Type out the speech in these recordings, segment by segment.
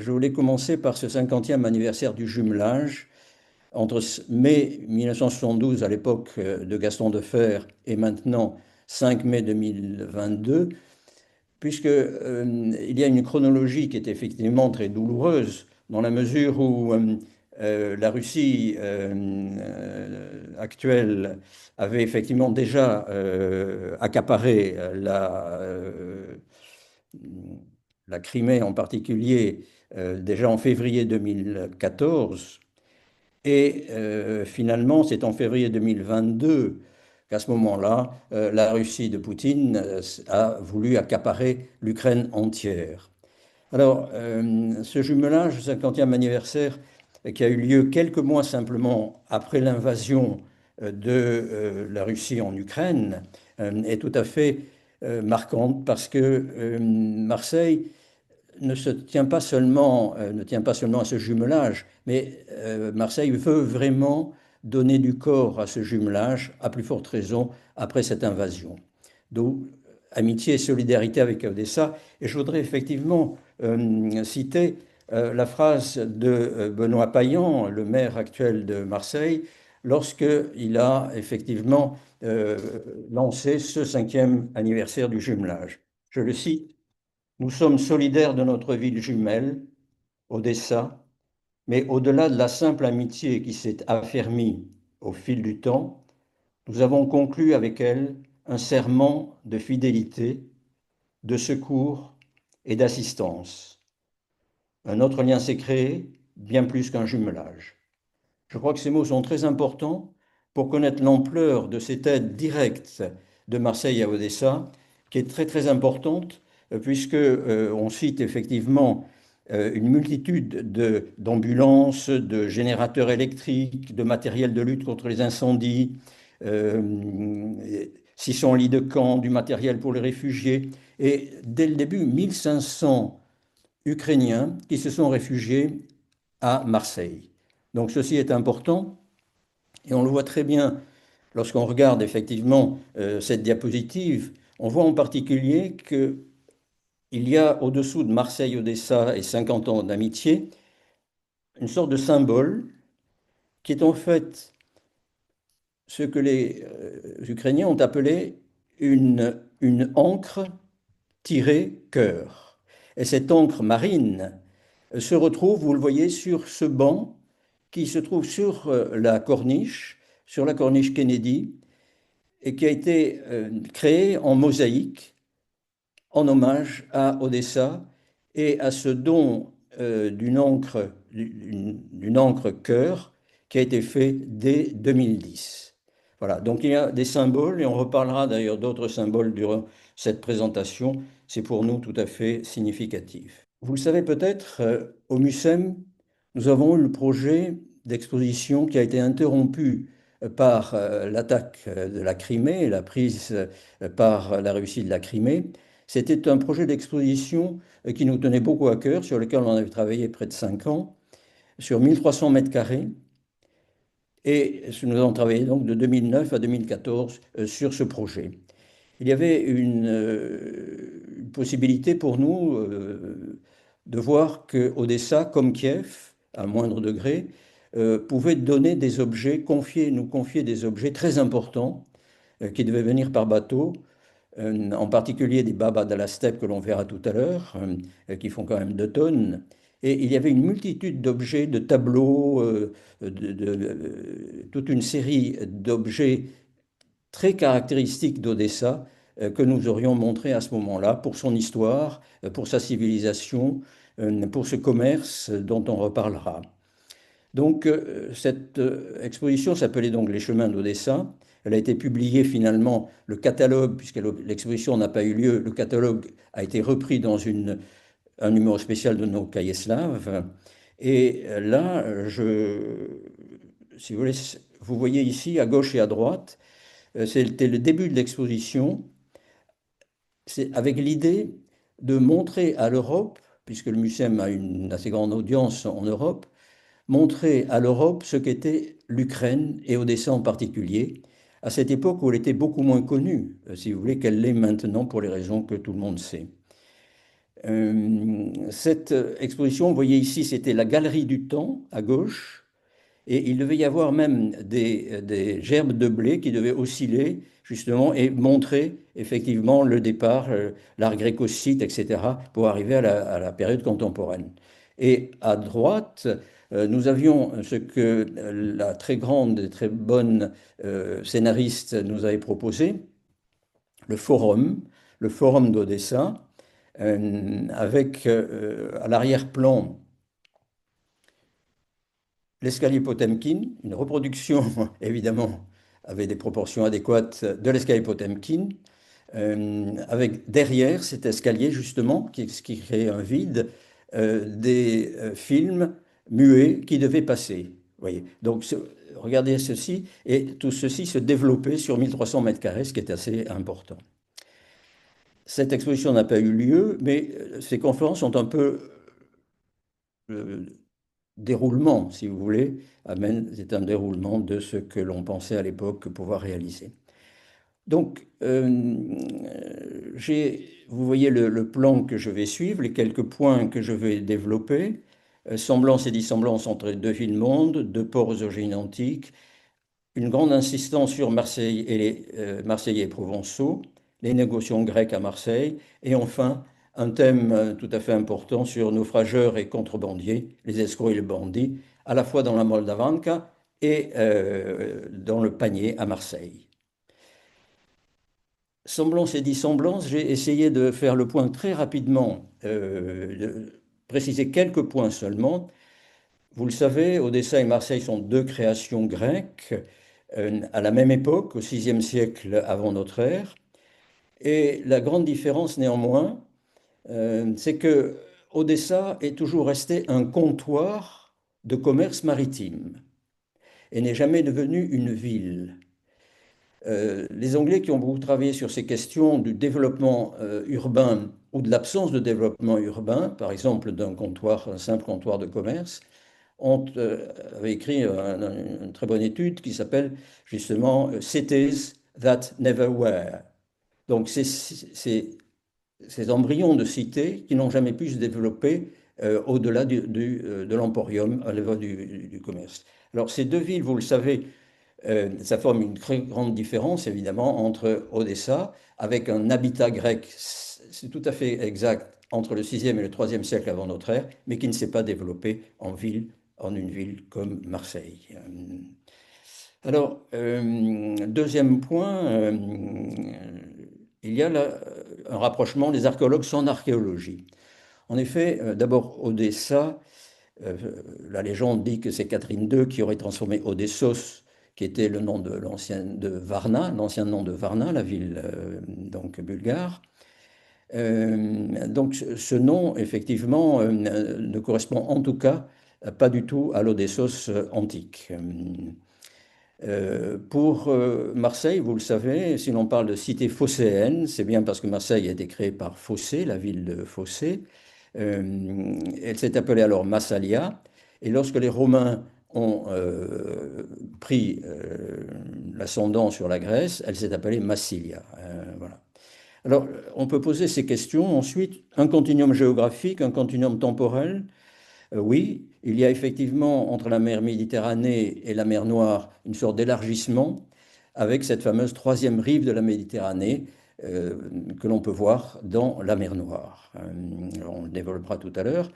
je voulais commencer par ce 50e anniversaire du jumelage entre mai 1972, à l'époque de Gaston Defferre, et maintenant 5 mai 2022, puisque il y a une chronologie qui est effectivement très douloureuse, dans la mesure où la Russie actuelle avait effectivement déjà accaparé la Crimée en particulier déjà en février 2014. Et finalement, c'est en février 2022 qu'à ce moment-là, la Russie de Poutine a voulu accaparer l'Ukraine entière. Alors, ce jumelage, le 50e anniversaire, qui a eu lieu quelques mois simplement après l'invasion de la Russie en Ukraine, est tout à fait marquante parce que Marseille ne tient pas seulement à ce jumelage, mais Marseille veut vraiment donner du corps à ce jumelage, à plus forte raison après cette invasion. D'où amitié et solidarité avec Odessa. Et je voudrais effectivement citer la phrase de Benoît Payan, le maire actuel de Marseille, lorsqu'il a effectivement lancé ce 5e anniversaire du jumelage. Je le cite: nous sommes solidaires de notre ville jumelle, Odessa, mais au-delà de la simple amitié qui s'est affermie au fil du temps, nous avons conclu avec elle un serment de fidélité, de secours et d'assistance. Un autre lien s'est créé, bien plus qu'un jumelage. Je crois que ces mots sont très importants pour connaître l'ampleur de cette aide directe de Marseille à Odessa, qui est très très importante, puisque on cite effectivement une multitude d'ambulances, de générateurs électriques, de matériel de lutte contre les incendies, 600 lits de camp, du matériel pour les réfugiés, et dès le début, 1500 Ukrainiens qui se sont réfugiés à Marseille. Donc ceci est important et on le voit très bien lorsqu'on regarde effectivement cette diapositive. On voit en particulier qu'il y a au-dessous de Marseille-Odessa et 50 ans d'amitié une sorte de symbole qui est en fait ce que les Ukrainiens ont appelé une encre tirée cœur. Et cette encre marine se retrouve, vous le voyez, sur ce banc qui se trouve sur sur la corniche Kennedy, et qui a été créé en mosaïque en hommage à Odessa et à ce don d'une encre cœur qui a été fait dès 2010. Voilà, donc il y a des symboles, et on reparlera d'ailleurs d'autres symboles durant cette présentation. C'est pour nous tout à fait significatif. Vous le savez peut-être, au MUSEM, nous avons eu le projet d'exposition qui a été interrompu par l'attaque de la Crimée, la prise par la Russie de la Crimée. C'était un projet d'exposition qui nous tenait beaucoup à cœur, sur lequel on avait travaillé près de 5 ans, sur 1300 mètres carrés. Et nous avons travaillé donc de 2009 à 2014 sur ce projet. Il y avait une possibilité pour nous de voir que Odessa, comme Kiev, à moindre degré, pouvait donner des objets, nous confier des objets très importants qui devaient venir par bateau, en particulier des babas de la steppe que l'on verra tout à l'heure, qui font quand même 2 tonnes. Et il y avait une multitude d'objets, de tableaux, toute une série d'objets très caractéristiques d'Odessa que nous aurions montré à ce moment-là pour son histoire, pour sa civilisation, pour ce commerce dont on reparlera. Donc cette exposition s'appelait donc Les chemins d'Odessa. Elle a été publiée finalement, le catalogue, puisque l'exposition n'a pas eu lieu, le catalogue a été repris dans un numéro spécial de nos cahiers slaves. Et là, si vous voulez, vous voyez ici à gauche et à droite, c'était le début de l'exposition, c'est avec l'idée de montrer à l'Europe, puisque le MUSEM a une assez grande audience en Europe, montrer à l'Europe ce qu'était l'Ukraine et Odessa en particulier, à cette époque où elle était beaucoup moins connue, si vous voulez, qu'elle l'est maintenant pour les raisons que tout le monde sait. Cette exposition, vous voyez ici, c'était la Galerie du Temps à gauche, et il devait y avoir même des gerbes de blé qui devaient osciller justement et montrer effectivement le départ, l'art gréco-scythe, etc., pour arriver à la période contemporaine. Et à droite, nous avions ce que la très grande et très bonne scénariste nous avait proposé, le forum, le forum d'Odessa, avec à l'arrière-plan l'escalier Potemkin, une reproduction évidemment avec des proportions adéquates de l'escalier Potemkin, avec derrière cet escalier justement, qui crée un vide, des films muets qui devaient passer. Voyez. Donc regardez ceci, et tout ceci se développait sur 1300 mètres carrés, ce qui est assez important. Cette exposition n'a pas eu lieu, mais ces conférences sont un peu euh, déroulement, si vous voulez, c'est un déroulement de ce que l'on pensait à l'époque pouvoir réaliser. Donc, vous voyez le plan que je vais suivre, les quelques points que je vais développer. Semblance et dissemblance entre les deux villes-mondes, deux ports origines antiques, une grande insistance sur Marseille et les Marseillais et Provençaux, les négociations grecques à Marseille, et enfin un thème tout à fait important sur naufrageurs et contrebandiers, les escrocs et les bandits, à la fois dans la Moldavanka et dans le panier à Marseille. Semblance et dissemblance, j'ai essayé de faire le point très rapidement, de préciser quelques points seulement. Vous le savez, Odessa et Marseille sont deux créations grecques à la même époque, au VIe siècle avant notre ère. Et la grande différence néanmoins, c'est que Odessa est toujours resté un comptoir de commerce maritime et n'est jamais devenu une ville. Les Anglais qui ont beaucoup travaillé sur ces questions du développement urbain ou de l'absence de développement urbain, par exemple un simple comptoir de commerce, avait écrit une très bonne étude qui s'appelle justement Cities That Never Were. Donc, ces embryons de cités qui n'ont jamais pu se développer au-delà de l'emporium, à l'époque du commerce. Alors, ces deux villes, vous le savez, ça forme une très grande différence, évidemment, entre Odessa, avec un habitat grec, c'est tout à fait exact, entre le 6e et le 3e siècle avant notre ère, mais qui ne s'est pas développé en une ville comme Marseille. Alors, deuxième point, il y a là un rapprochement des archéologues sans archéologie. En effet, d'abord, Odessa, la légende dit que c'est Catherine II qui aurait transformé Odessos, qui était le nom de Varna, l'ancien nom de Varna, la ville donc bulgare. Donc ce nom, effectivement, ne correspond en tout cas pas du tout à l'Odessos antique. Pour Marseille, vous le savez, si l'on parle de cité phocéenne, c'est bien parce que Marseille a été créée par Phocée, la ville de Phocée. Elle s'est appelée alors Massalia. Et lorsque les Romains ont pris l'ascendant sur la Grèce, elle s'est appelée Massilia. Voilà. Alors, on peut poser ces questions. Ensuite, un continuum géographique, un continuum temporel. Oui, il y a effectivement entre la mer Méditerranée et la mer Noire une sorte d'élargissement avec cette fameuse troisième rive de la Méditerranée que l'on peut voir dans la mer Noire. On le développera tout à l'heure.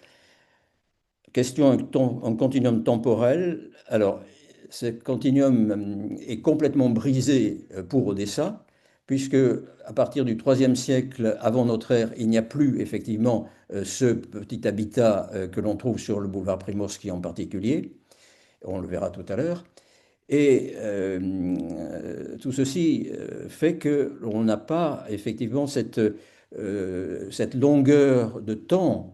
Question en continuum temporel. Alors, ce continuum est complètement brisé pour Odessa, puisque à partir du IIIe siècle avant notre ère, il n'y a plus effectivement ce petit habitat que l'on trouve sur le boulevard Primorski en particulier. On le verra tout à l'heure. Et tout ceci fait que l'on n'a pas effectivement cette longueur de temps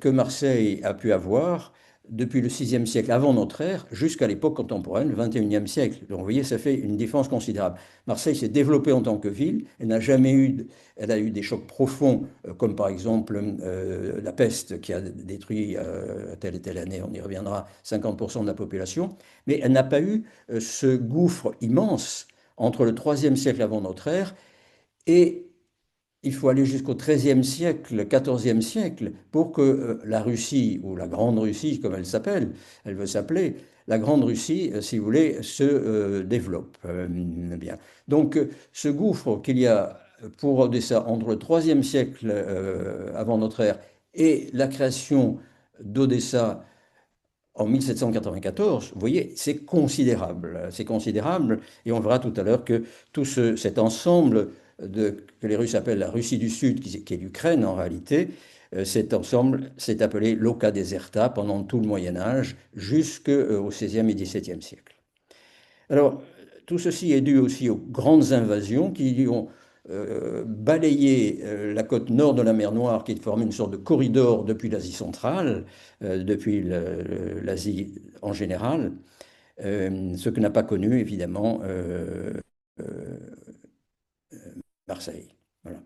que Marseille a pu avoir depuis le VIe siècle avant notre ère jusqu'à l'époque contemporaine, le XXIe siècle. Donc vous voyez, ça fait une différence considérable. Marseille s'est développée en tant que ville, elle elle a eu des chocs profonds, comme par exemple la peste qui a détruit telle et telle année, on y reviendra, 50% de la population, mais elle n'a pas eu ce gouffre immense entre le IIIe siècle avant notre ère et il faut aller jusqu'au XIIIe siècle, XIVe siècle, pour que la Russie, ou la Grande Russie, comme elle s'appelle, elle veut s'appeler, la Grande Russie, si vous voulez, se développe. Bien. Donc, ce gouffre qu'il y a pour Odessa entre le IIIe siècle avant notre ère et la création d'Odessa en 1794, vous voyez, c'est considérable, et on verra tout à l'heure que cet ensemble que les Russes appellent la Russie du Sud, qui est l'Ukraine en réalité, cet ensemble s'est appelé l'Oka Deserta pendant tout le Moyen Âge, jusqu'au XVIe et XVIIe siècle. Alors, tout ceci est dû aussi aux grandes invasions qui ont balayé la côte nord de la mer Noire, qui formait une sorte de corridor depuis l'Asie centrale, depuis l'Asie en général, ce que n'a pas connu évidemment euh, Marseille. Voilà.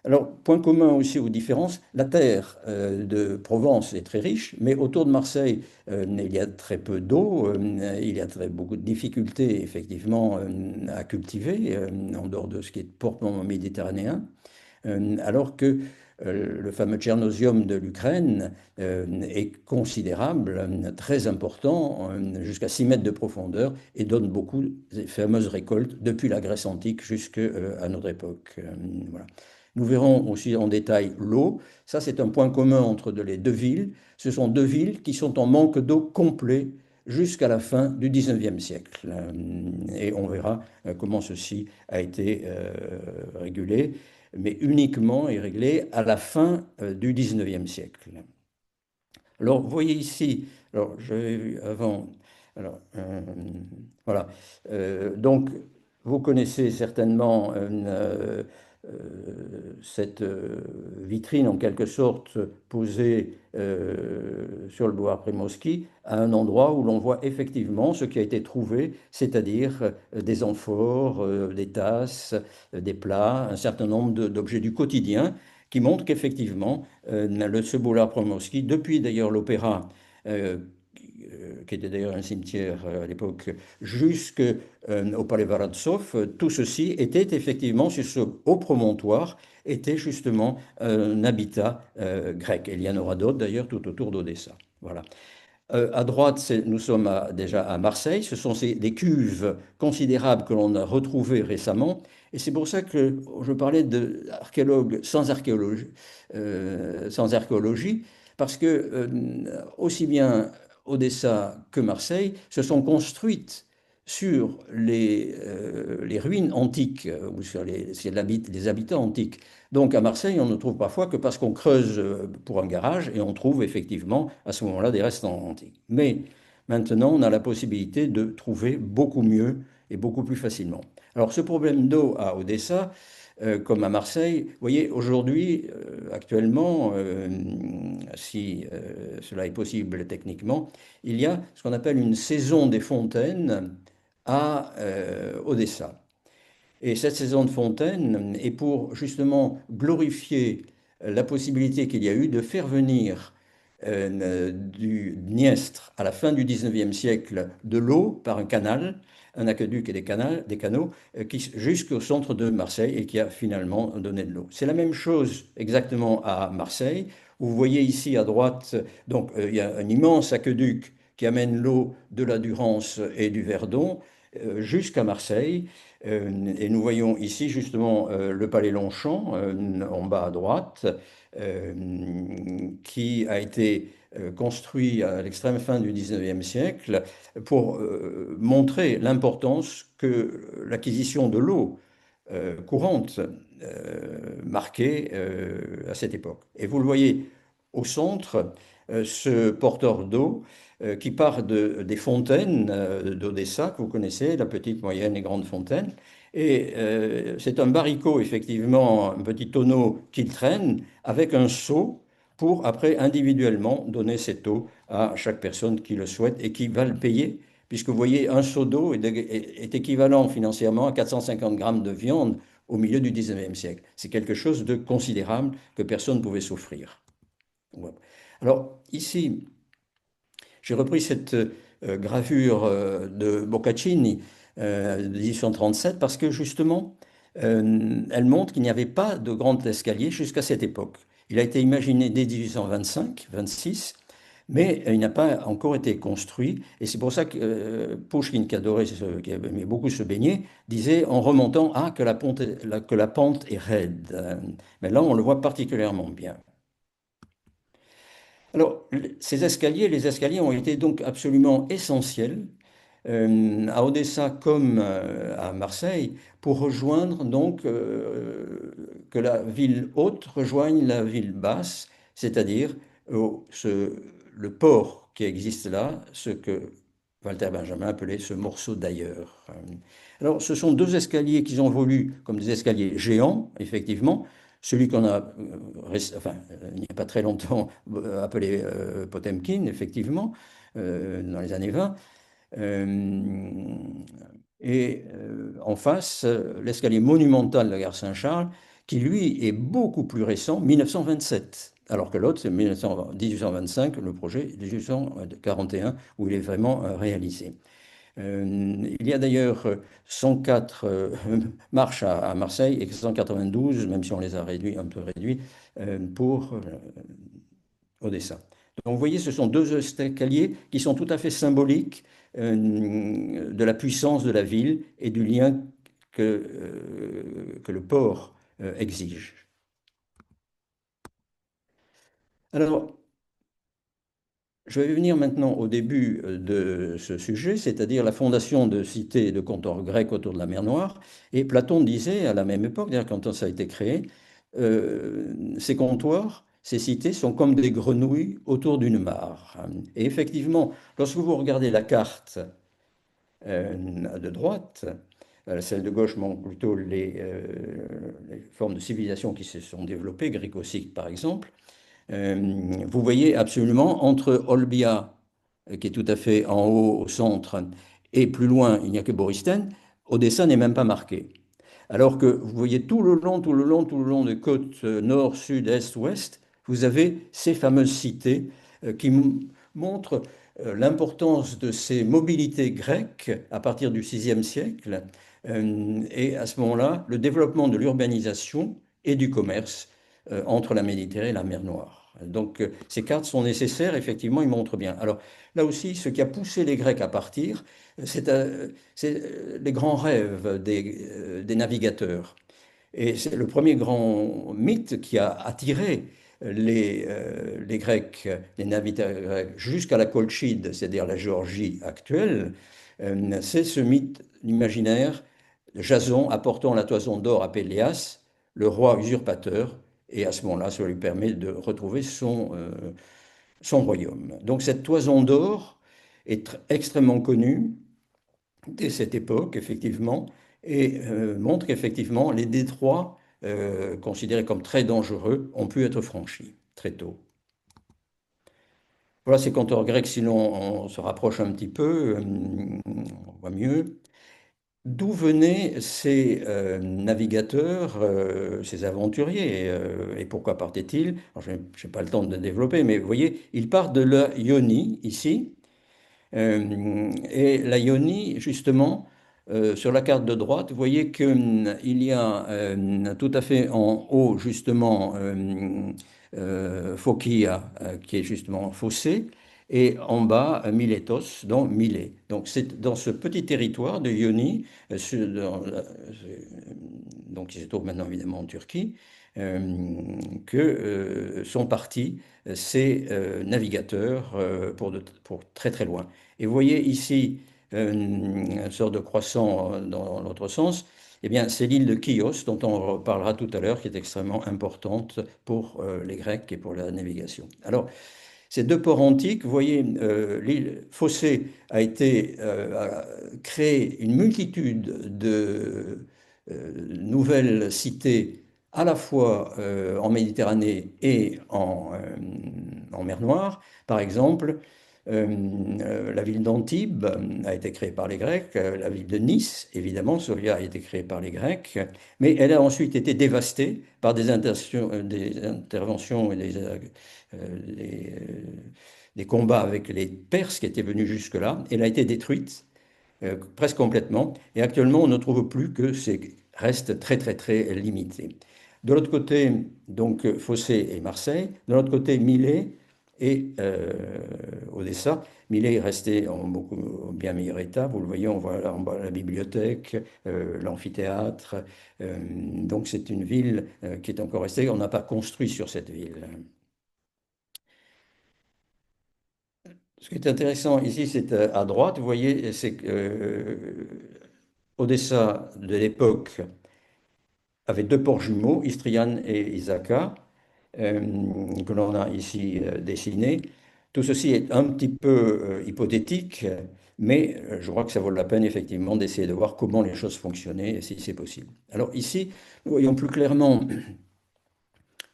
Alors, point commun aussi aux différences, la terre de Provence est très riche, mais autour de Marseille, il y a très peu d'eau, il y a beaucoup de difficultés, effectivement, à cultiver, en dehors de ce qui est proprement méditerranéen, alors que le fameux Tchernosium de l'Ukraine est considérable, très important, jusqu'à 6 mètres de profondeur, et donne beaucoup de fameuses récoltes depuis la Grèce antique jusqu'à notre époque. Voilà. Nous verrons aussi en détail l'eau. Ça, c'est un point commun entre les deux villes. Ce sont deux villes qui sont en manque d'eau complet jusqu'à la fin du XIXe siècle. Et on verra comment ceci a été régulé, mais uniquement et réglé à la fin du XIXe siècle. Alors, vous voyez ici, alors j'avais vu avant, alors, voilà, donc vous connaissez certainement cette vitrine en quelque sorte posée sur le boulevard Primorski à un endroit où l'on voit effectivement ce qui a été trouvé, c'est-à-dire des amphores, des tasses, des plats, un certain nombre d'objets du quotidien qui montrent qu'effectivement, ce boulevard Primorski, depuis d'ailleurs l'opéra, qui était d'ailleurs un cimetière à l'époque, jusqu'au palais Varantsov, tout ceci était effectivement sur ce haut promontoire, était justement un habitat grec. Et il y en aura d'autres d'ailleurs tout autour d'Odessa. Voilà. À droite, nous sommes déjà à Marseille. Ce sont des cuves considérables que l'on a retrouvées récemment. Et c'est pour ça que je parlais d'archéologues sans archéologie, parce que aussi bien Odessa que Marseille se sont construites sur les ruines antiques, ou sur les habitants antiques. Donc à Marseille, on ne trouve parfois que parce qu'on creuse pour un garage et on trouve effectivement à ce moment-là des restes antiques. Mais maintenant, on a la possibilité de trouver beaucoup mieux et beaucoup plus facilement. Alors ce problème d'eau à Odessa, comme à Marseille, vous voyez, aujourd'hui, actuellement, si cela est possible techniquement, il y a ce qu'on appelle une saison des fontaines à Odessa. Et cette saison de fontaine est pour justement glorifier la possibilité qu'il y a eu de faire venir du Dniestre à la fin du 19e siècle de l'eau par un canal, un aqueduc et des canaux jusqu'au centre de Marseille et qui a finalement donné de l'eau. C'est la même chose exactement à Marseille. Vous voyez ici à droite, donc il y a un immense aqueduc qui amène l'eau de la Durance et du Verdon jusqu'à Marseille. Et nous voyons ici justement le palais Longchamp en bas à droite, euh, qui a été construit à l'extrême fin du 19e siècle pour montrer l'importance que l'acquisition de l'eau courante marquait à cette époque. Et vous le voyez au centre, ce porteur d'eau qui part des fontaines d'Odessa, que vous connaissez, la petite, moyenne et grande fontaine. Et c'est un baricot, effectivement, un petit tonneau qu'il traîne avec un seau pour après individuellement donner cette eau à chaque personne qui le souhaite et qui va le payer, puisque vous voyez, un seau d'eau est équivalent financièrement à 450 grammes de viande au milieu du 19e siècle. C'est quelque chose de considérable que personne ne pouvait s'offrir. Ouais. Alors ici, j'ai repris cette gravure de Boccaccini de 1837 parce que justement, elle montre qu'il n'y avait pas de grand escalier jusqu'à cette époque. Il a été imaginé dès 1825-26, mais il n'a pas encore été construit. Et c'est pour ça que Pouchkine, qui aimait beaucoup se baigner, disait en remontant que que la pente est raide. Mais là, on le voit particulièrement bien. Alors, les escaliers ont été donc absolument essentiels à Odessa comme à Marseille pour rejoindre donc que la ville haute rejoigne la ville basse, c'est-à-dire le port qui existe là, ce que Walter Benjamin appelait ce morceau d'ailleurs. Alors, ce sont deux escaliers qui ont voulu comme des escaliers géants, effectivement. Celui qu'on a, il n'y a pas très longtemps, appelé Potemkin, effectivement, dans les années 20. Euh, en face, l'escalier monumental de la gare Saint-Charles, qui lui est beaucoup plus récent, 1927. Alors que l'autre, c'est 1825, le projet 1841, où il est vraiment réalisé. Il y a d'ailleurs 104 marches à Marseille et 192, même si on les a réduits, un peu réduits, pour Odessa. Donc vous voyez, ce sont deux escaliers qui sont tout à fait symboliques de la puissance de la ville et du lien que le port exige. Alors, je vais venir maintenant au début de ce sujet, c'est-à-dire la fondation de cités et de comptoirs grecs autour de la mer Noire. Et Platon disait à la même époque, d'ailleurs quand ça a été créé, ces comptoirs, ces cités sont comme des grenouilles autour d'une mare. Et effectivement, lorsque vous regardez la carte de droite, celle de gauche montre plutôt les formes de civilisation qui se sont développées, gréco-siques par exemple. Vous voyez absolument entre Olbia, qui est tout à fait en haut au centre, et plus loin, il n'y a que Boristen, Odessa n'est même pas marqué. Alors que vous voyez tout le long des côtes nord, sud, est, ouest, vous avez ces fameuses cités qui montrent l'importance de ces mobilités grecques à partir du VIe siècle. Et à ce moment-là, le développement de l'urbanisation et du commerce entre la Méditerranée et la mer Noire. Donc ces cartes sont nécessaires, effectivement, ils montrent bien. Alors là aussi, ce qui a poussé les Grecs à partir, c'est les grands rêves des navigateurs. Et c'est le premier grand mythe qui a attiré les Grecs, les navigateurs grecs, jusqu'à la Colchide, c'est-à-dire la Géorgie actuelle. C'est ce mythe imaginaire de Jason apportant la toison d'or à Péléas, le roi usurpateur, et à ce moment-là, ça lui permet de retrouver son royaume. Donc cette toison d'or est extrêmement connue dès cette époque, effectivement, et montre qu'effectivement, les détroits, considérés comme très dangereux, ont pu être franchis très tôt. Voilà ces compteurs grecs, sinon on se rapproche un petit peu, on voit mieux. D'où venaient ces navigateurs, ces aventuriers, et pourquoi partaient-ils? Alors, je n'ai pas le temps de développer, mais vous voyez, ils partent de la Ionie, ici, et la Ionie, justement, sur la carte de droite, vous voyez qu'il y a tout à fait en haut, justement, Phokia, qui est justement fossé, et en bas, Miletos, donc Milet. Donc c'est dans ce petit territoire de Ionie, donc qui se trouve maintenant évidemment en Turquie, que sont partis ces navigateurs pour très très loin. Et vous voyez ici une sorte de croissant dans l'autre sens. Eh bien, c'est l'île de Chios, dont on reparlera tout à l'heure, qui est extrêmement importante pour les Grecs et pour la navigation. Alors, ces deux ports antiques, vous voyez, l'île Fossé a créé une multitude de nouvelles cités à la fois en Méditerranée et en mer Noire. Par exemple, la ville d'Antibes a été créée par les Grecs, la ville de Nice, évidemment, Soria a été créée par les Grecs, mais elle a ensuite été dévastée par des interventions et des combats avec les Perses qui étaient venus jusque-là. Elle a été détruite presque complètement, et actuellement on ne trouve plus que ces reste très très très limité. De l'autre côté, donc Fossé et Marseille. De l'autre côté, Milet et Odessa. Milet est resté en beaucoup bien meilleur état. Vous le voyez, on voit là en bas la bibliothèque, l'amphithéâtre. Donc c'est une ville qui est encore restée. On n'a pas construit sur cette ville. Ce qui est intéressant ici, c'est à droite, vous voyez, c'est que Odessa de l'époque avait deux ports jumeaux, Istriane et Isaka, euh, que l'on a ici dessinés. Tout ceci est un petit peu hypothétique, mais je crois que ça vaut la peine effectivement d'essayer de voir comment les choses fonctionnaient et si c'est possible. Alors ici, nous voyons plus clairement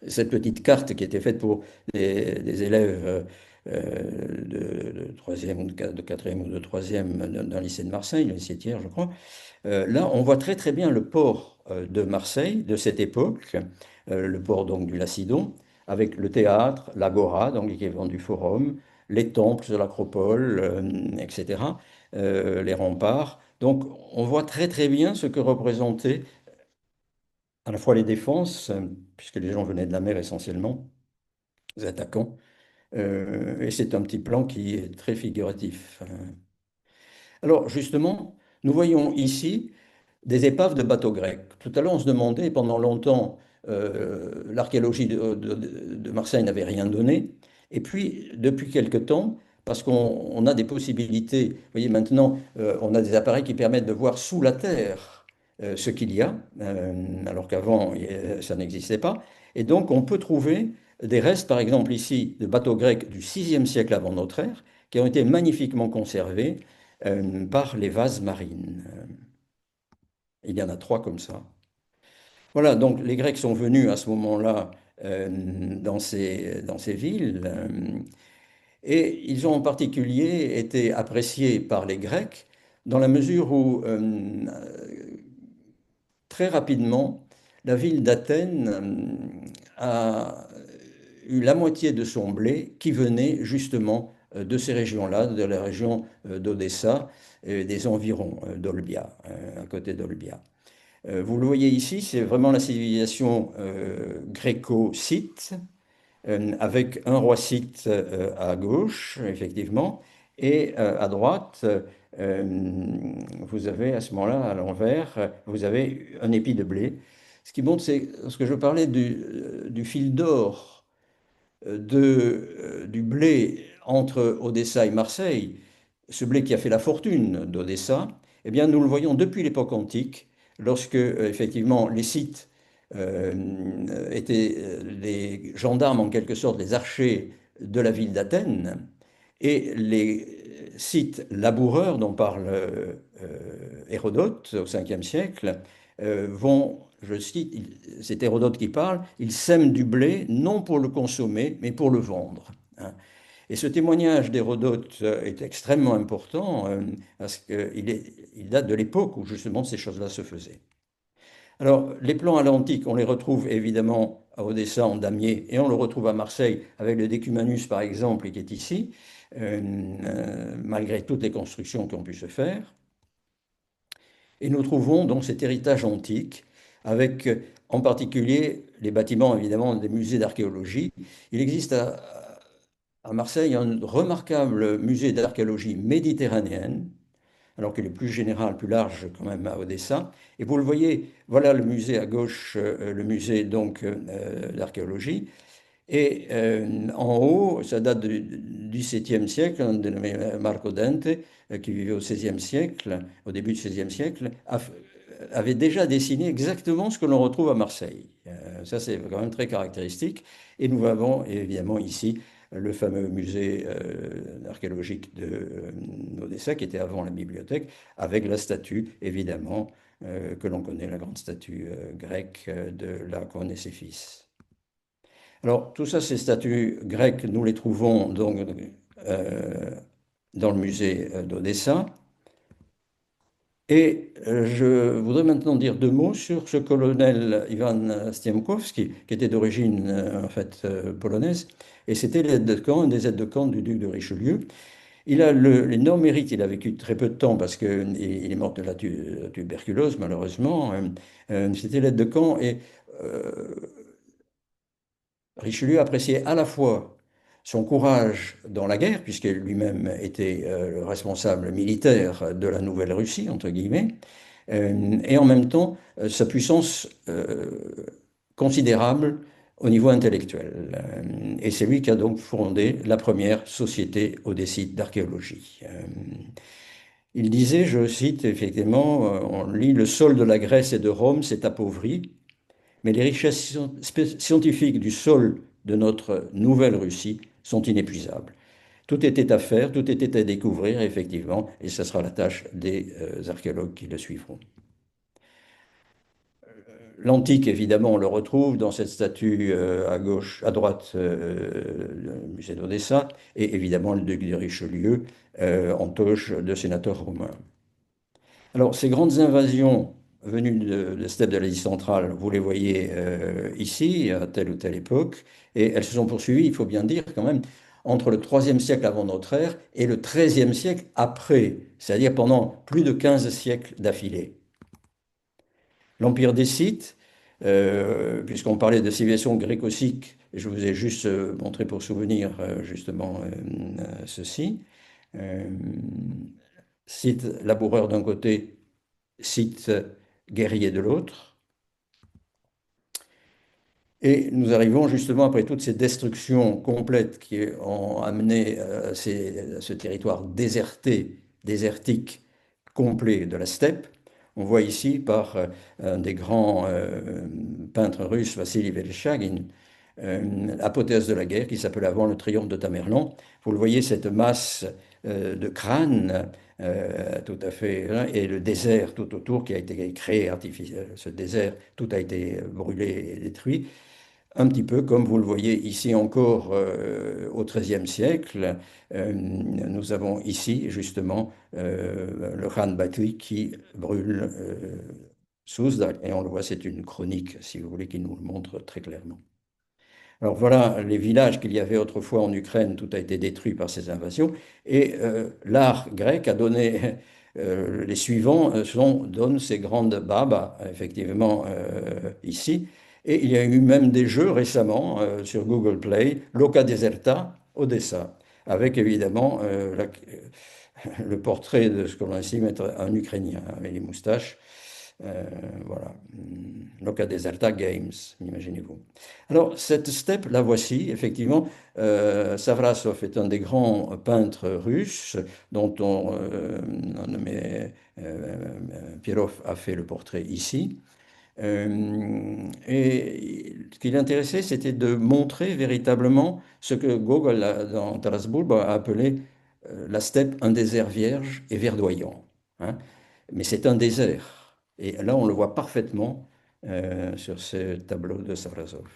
cette petite carte qui était faite pour des élèves de troisième ou de quatrième ou de troisième d'un lycée de Marseille, le lycée Thiers, je crois. Là, on voit très très bien le port de Marseille de cette époque, le port donc du Lacidon, avec le théâtre, l'agora, donc l'équivalent du forum, les temples de l'Acropole, etc., les remparts. Donc, on voit très très bien ce que représentaient à la fois les défenses, puisque les gens venaient de la mer essentiellement, les attaquants, et c'est un petit plan qui est très figuratif. Alors justement, nous voyons ici des épaves de bateaux grecs. Tout à l'heure, on se demandait, pendant longtemps, l'archéologie de Marseille n'avait rien donné. Et puis, depuis quelque temps, parce qu'on a des possibilités, vous voyez, maintenant, on a des appareils qui permettent de voir sous la terre ce qu'il y a, alors qu'avant, ça n'existait pas. Et donc, on peut trouver des restes, par exemple ici, de bateaux grecs du VIe siècle avant notre ère, qui ont été magnifiquement conservés par les vases marines. Il y en a trois comme ça. Voilà, donc les Grecs sont venus à ce moment-là dans ces villes et ils ont en particulier été appréciés par les Grecs dans la mesure où très rapidement la ville d'Athènes a eu la moitié de son blé qui venait justement de ces régions-là, de la région d'Odessa et des environs d'Olbia, à côté d'Olbia. Vous le voyez ici, c'est vraiment la civilisation gréco-scythe, avec un roi scythe à gauche, effectivement, et à droite, vous avez à ce moment-là, à l'envers, vous avez un épi de blé. Ce qui montre, c'est ce que je parlais du fil d'or du blé entre Odessa et Marseille, ce blé qui a fait la fortune d'Odessa, eh bien, nous le voyons depuis l'époque antique, lorsque, effectivement, les Scythes étaient les gendarmes, en quelque sorte, les archers de la ville d'Athènes, et les Scythes laboureurs, dont parle Hérodote au 5e siècle, vont, je cite, c'est Hérodote qui parle, ils sèment du blé non pour le consommer, mais pour le vendre. Hein. Et ce témoignage d'Hérodote est extrêmement important parce qu'il date de l'époque où justement ces choses-là se faisaient. Alors, les plans à l'antique, on les retrouve évidemment à Odessa en damier et on le retrouve à Marseille avec le Decumanus par exemple qui est ici, malgré toutes les constructions qui ont pu se faire. Et nous trouvons donc cet héritage antique avec en particulier les bâtiments évidemment des musées d'archéologie. Il existe à Marseille un remarquable musée d'archéologie méditerranéenne, alors qu'il est plus général, plus large quand même à Odessa. Et vous le voyez, voilà le musée à gauche, le musée donc d'archéologie. Et en haut, ça date du 7e siècle, un dénommé Marco Dente, qui vivait au 16e siècle, au début du 16e siècle, avait déjà dessiné exactement ce que l'on retrouve à Marseille. Ça, c'est quand même très caractéristique. Et nous avons évidemment ici le fameux musée archéologique d'Odessa, qui était avant la bibliothèque, avec la statue, évidemment, que l'on connaît, la grande statue grecque de Lacan et ses fils. Alors, tout ça, ces statues grecques, nous les trouvons donc dans le musée d'Odessa. Et je voudrais maintenant dire deux mots sur ce colonel Ivan Stiemkowski, qui était d'origine en fait polonaise, et c'était l'aide de camp, un des aides de camp du duc de Richelieu. Il a l'énorme mérite, il a vécu très peu de temps parce qu'il est mort de la tuberculose, malheureusement. C'était l'aide de camp et euh, Richelieu appréciait à la fois son courage dans la guerre, puisque lui-même était le responsable militaire de la Nouvelle-Russie, entre guillemets, et en même temps sa puissance considérable au niveau intellectuel. Et c'est lui qui a donc fondé la première société odessite d'archéologie. Il disait, je cite effectivement, on lit, le sol de la Grèce et de Rome s'est appauvri, mais les richesses scientifiques du sol de notre nouvelle Russie sont inépuisables. Tout était à faire, tout était à découvrir, effectivement, et ce sera la tâche des archéologues qui le suivront. L'antique, évidemment, on le retrouve dans cette statue à gauche, à droite, du musée d'Odessa, et évidemment le duc de Richelieu en toge de sénateur romain. Alors, ces grandes invasions venues de steppes de l'Asie centrale, vous les voyez ici, à telle ou telle époque, et elles se sont poursuivies, il faut bien dire quand même, entre le IIIe siècle avant notre ère et le XIIIe siècle après, c'est-à-dire pendant plus de 15 siècles d'affilée. L'Empire des Scythes, puisqu'on parlait de civilisation gréco-sikh, je vous ai juste montré pour souvenir justement ceci. Euh, Scythe laboureur d'un côté, Scythe guerrier de l'autre. Et nous arrivons justement après toutes ces destructions complètes qui ont amené ce territoire déserté, désertique, complet de la steppe. On voit ici par un des grands peintres russes, Vassili Vereshchagin, apothéose de la guerre qui s'appelle avant le triomphe de Tamerlan. Vous le voyez, cette masse de crânes tout à fait, hein, et le désert tout autour qui a été créé artificiel, ce désert, tout a été brûlé et détruit. Un petit peu comme vous le voyez ici encore au XIIIe siècle, nous avons ici justement le Khan Batu qui brûle Souzdal. Et on le voit, c'est une chronique, si vous voulez, qui nous le montre très clairement. Alors voilà les villages qu'il y avait autrefois en Ukraine, tout a été détruit par ces invasions. Et l'art grec a donné, les suivants donnent ces grandes babas, effectivement, ici. Et il y a eu même des jeux récemment sur Google Play, Loca Deserta, Odessa, avec évidemment le portrait de ce qu'on a ici mettre un Ukrainien avec les moustaches. Voilà, Loca Deserta Games, imaginez-vous. Alors, cette steppe, la voici, effectivement. Savrasov est un des grands peintres russes dont on nommé Pirov a fait le portrait ici. Et ce qui l'intéressait, c'était de montrer véritablement ce que Gogol, dans Taras Bulba, a appelé la steppe un désert vierge et verdoyant, hein. Mais c'est un désert. Et là, on le voit parfaitement sur ce tableau de Savrasov.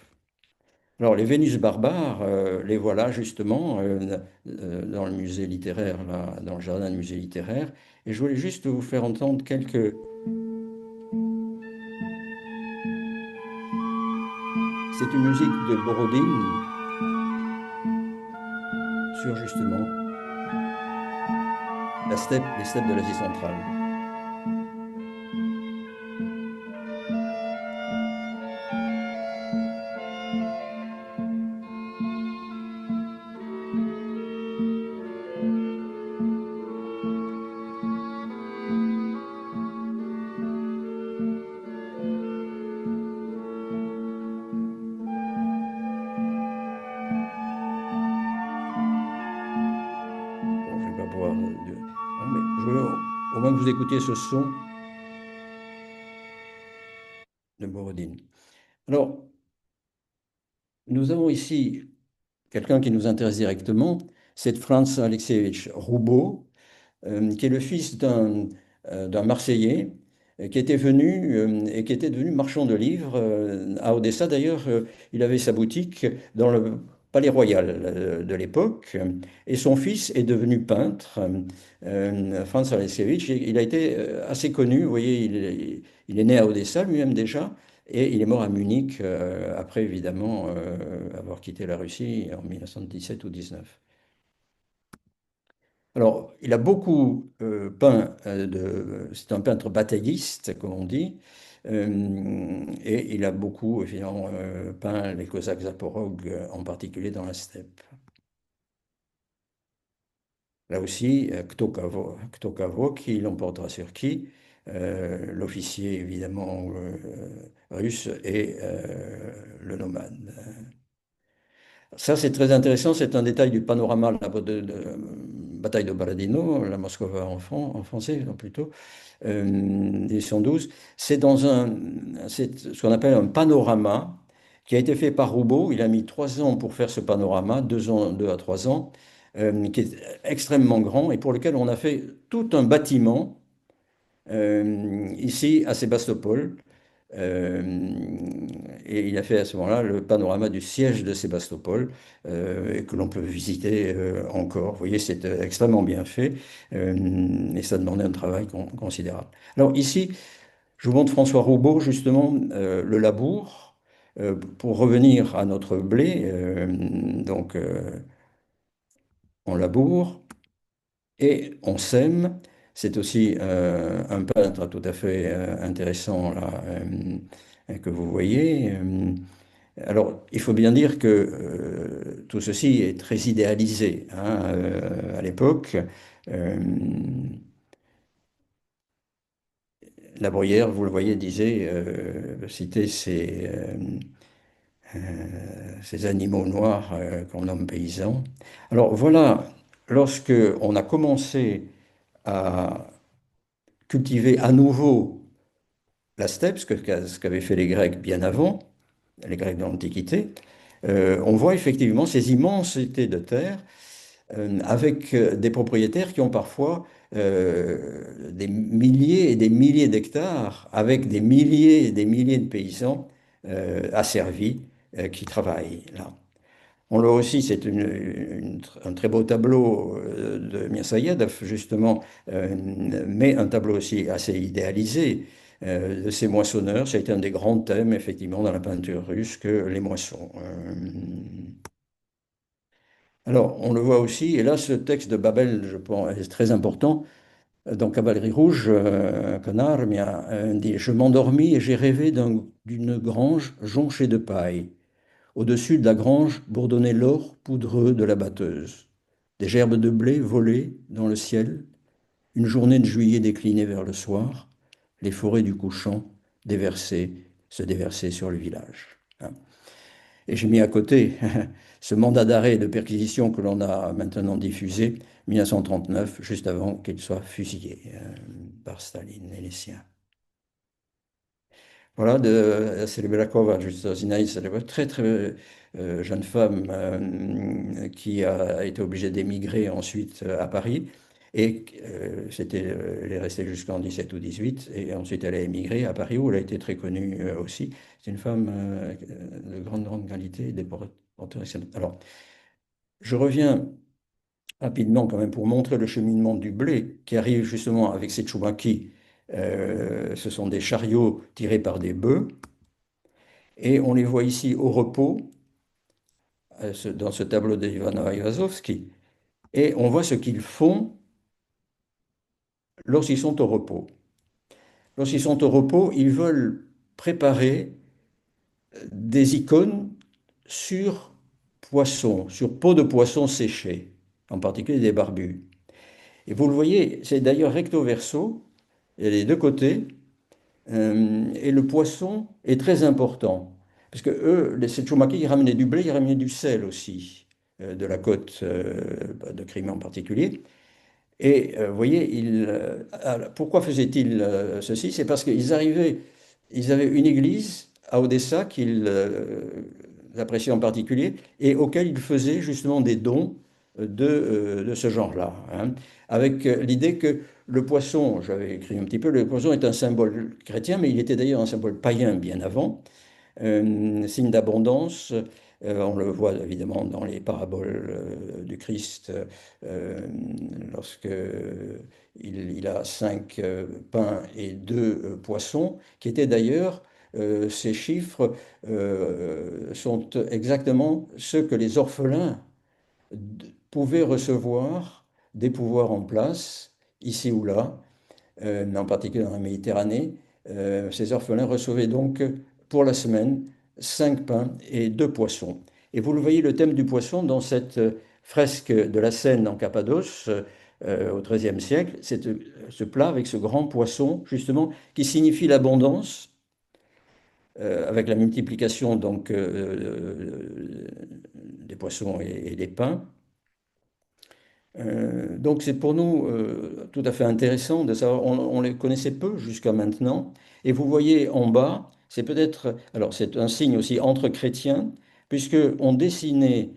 Alors, les Vénus barbares, les voilà justement dans le musée littéraire, là, dans le jardin du musée littéraire. Et je voulais juste vous faire entendre quelques. C'est une musique de Borodine sur justement la steppe, les steppes de l'Asie centrale. Bon, je ne vais pas pouvoir. Hein, mais je veux au moins que vous écoutiez ce son de Borodine. Alors, nous avons ici quelqu'un qui nous intéresse directement, c'est Franz Alexeyevich Roubaud, qui est le fils d'un Marseillais qui était venu et qui était devenu marchand de livres à Odessa. D'ailleurs, il avait sa boutique dans le Palais Royal de l'époque, et son fils est devenu peintre, Franz Alexeyevich. Il a été assez connu, vous voyez, il est né à Odessa lui-même déjà, et il est mort à Munich après, évidemment, avoir quitté la Russie en 1917 ou 19. Alors, il a beaucoup peint, c'est un peintre batailliste, comme on dit, et il a beaucoup, évidemment, peint les Cosaques zaporogues, en particulier dans la steppe. Là aussi, Kto Kavo, qui l'emportera sur qui? L'officier, évidemment, russe et le nomade. Ça, c'est très intéressant. C'est un détail du panorama de la bataille de Baradino, la Moscova en français, plutôt, 1812. C'est ce qu'on appelle un panorama qui a été fait par Roubaud. Il a mis 3 ans pour faire ce panorama, 2 ans, 2 à 3 ans, qui est extrêmement grand et pour lequel on a fait tout un bâtiment ici à Sébastopol. Euh, et il a fait à ce moment-là le panorama du siège de Sébastopol, et que l'on peut visiter encore. Vous voyez, c'est extrêmement bien fait, et ça demandait un travail considérable. Alors ici, je vous montre François Roubaud, justement, le labour. Pour revenir à notre blé, donc on laboure et on sème. C'est aussi un peintre tout à fait intéressant là, que vous voyez. Alors, il faut bien dire que tout ceci est très idéalisé, hein, à l'époque. Euh, La Bruyère, vous le voyez, disait, citait ces animaux noirs qu'on nomme paysans. Alors voilà, lorsque on a commencé à cultiver à nouveau la steppe, ce qu'avaient fait les Grecs bien avant, les Grecs de l'Antiquité, on voit effectivement ces immensités de terre avec des propriétaires qui ont parfois des milliers et des milliers d'hectares, avec des milliers et des milliers de paysans asservis qui travaillent là. On l'a aussi, c'est un très beau tableau de Mirzaïev, justement, mais un tableau aussi assez idéalisé de ces moissonneurs. Ça a été un des grands thèmes, effectivement, dans la peinture russe, que les moissons. Alors, on le voit aussi, et là, ce texte de Babel, je pense, est très important. Dans Cavalerie rouge, Connard dit: Je m'endormis et j'ai rêvé d'une grange jonchée de paille. Au-dessus de la grange bourdonnait l'or poudreux de la batteuse. Des gerbes de blé volaient dans le ciel. Une journée de juillet déclinée vers le soir. Les forêts du couchant se déversaient sur le village. Hein. Et j'ai mis à côté ce mandat d'arrêt et de perquisition que l'on a maintenant diffusé, 1939, juste avant qu'il soit fusillé par Staline et les siens. Voilà, de Selebrakova, juste Zinaïda Selebrakova, très très jeune femme qui a été obligée d'émigrer ensuite à Paris. Et elle est restée jusqu'en 17 ou 18, et ensuite elle a émigré à Paris où elle a été très connue aussi. C'est une femme de grande, grande qualité et des porteurs excellents. Alors, je reviens rapidement quand même pour montrer le cheminement du blé qui arrive justement avec ces tchoumaki. Ce sont des chariots tirés par des bœufs. Et on les voit ici au repos, dans ce tableau d'Ivan Ivazovski, et on voit ce qu'ils font lorsqu'ils sont au repos. Lorsqu'ils sont au repos, ils veulent préparer des icônes sur poisson, sur peau de poisson séchée, en particulier des barbus. Et vous le voyez, c'est d'ailleurs recto verso, et les deux côtés, et le poisson est très important. Parce que eux, les Tchoumaki, ils ramenaient du blé, ils ramenaient du sel aussi, de la côte de Crimée en particulier. Et vous voyez, pourquoi faisaient-ils ceci? C'est parce qu'ils arrivaient, ils avaient une église à Odessa qu'ils appréciaient en particulier et auquel ils faisaient justement des dons de ce genre-là, hein, avec l'idée que le poisson, j'avais écrit un petit peu, le poisson est un symbole chrétien, mais il était d'ailleurs un symbole païen bien avant, signe d'abondance. On le voit évidemment dans les paraboles du Christ, euh, lorsque il a 5 pains et 2 poissons, qui étaient d'ailleurs, ces chiffres sont exactement ceux que les orphelins pouvaient recevoir des pouvoirs en place, ici ou là, mais en particulier dans la Méditerranée. Ces orphelins recevaient donc pour la semaine 5 pains et 2 poissons. Et vous le voyez, le thème du poisson dans cette fresque de la Seine en Cappadoce au XIIIe siècle, c'est ce plat avec ce grand poisson, justement, qui signifie l'abondance, avec la multiplication donc des poissons et des pains. Donc c'est pour nous tout à fait intéressant de savoir, on les connaissait peu jusqu'à maintenant, et vous voyez en bas, c'est peut-être, alors c'est un signe aussi entre chrétiens, puisque on dessinait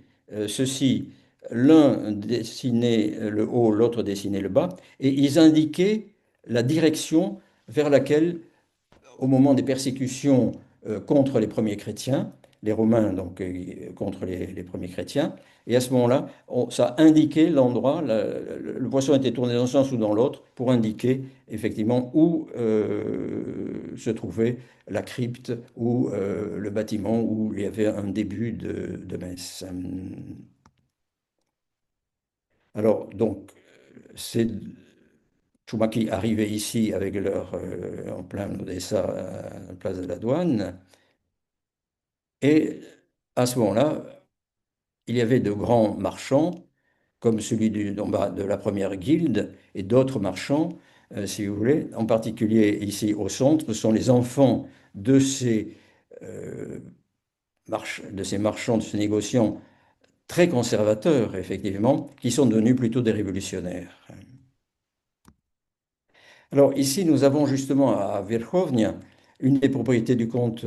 ceci, l'un dessinait le haut, l'autre dessinait le bas, et ils indiquaient la direction vers laquelle au moment des persécutions contre les premiers chrétiens, les Romains donc contre les premiers chrétiens, et à ce moment-là, ça indiquait l'endroit, le poisson était tourné dans un sens ou dans l'autre pour indiquer effectivement où se trouvait la crypte ou le bâtiment où il y avait un début de messe. Alors donc, c'est Choumaki arrivait ici avec leur en plein Odessa, à la place de la Douane. Et à ce moment-là, il y avait de grands marchands, comme celui de la première guilde, et d'autres marchands, si vous voulez. En particulier, ici au centre, ce sont les enfants de euh, de ces marchands, de ces négociants très conservateurs, effectivement, qui sont devenus plutôt des révolutionnaires. Alors ici, nous avons justement à Verkhovnia une des propriétés du comte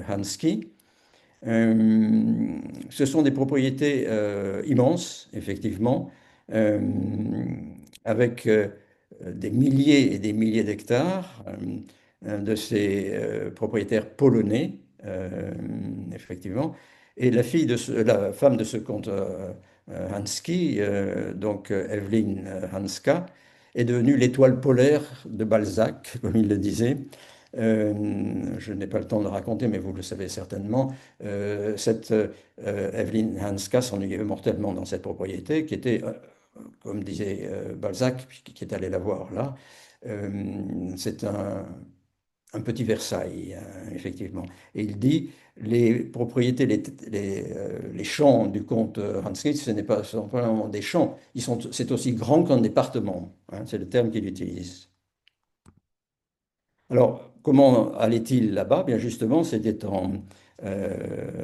Hanski. Ce sont des propriétés immenses, effectivement, euh, avec des milliers et des milliers d'hectares de ces propriétaires polonais, effectivement. Et la femme de ce comte Hanski, donc Evelyn Hanska, est devenue l'étoile polaire de Balzac, comme il le disait. Je n'ai pas le temps de raconter, mais vous le savez certainement, cette Evelyn Hanska s'ennuyait mortellement dans cette propriété, qui était, comme disait Balzac, qui est allé la voir là, c'est un petit Versailles, effectivement. Et il dit, les propriétés, les champs du comte Hanski, ce sont pas vraiment des champs, c'est aussi grand qu'un département, hein, c'est le terme qu'il utilise. Alors, comment allait-il là-bas? Bien justement, c'était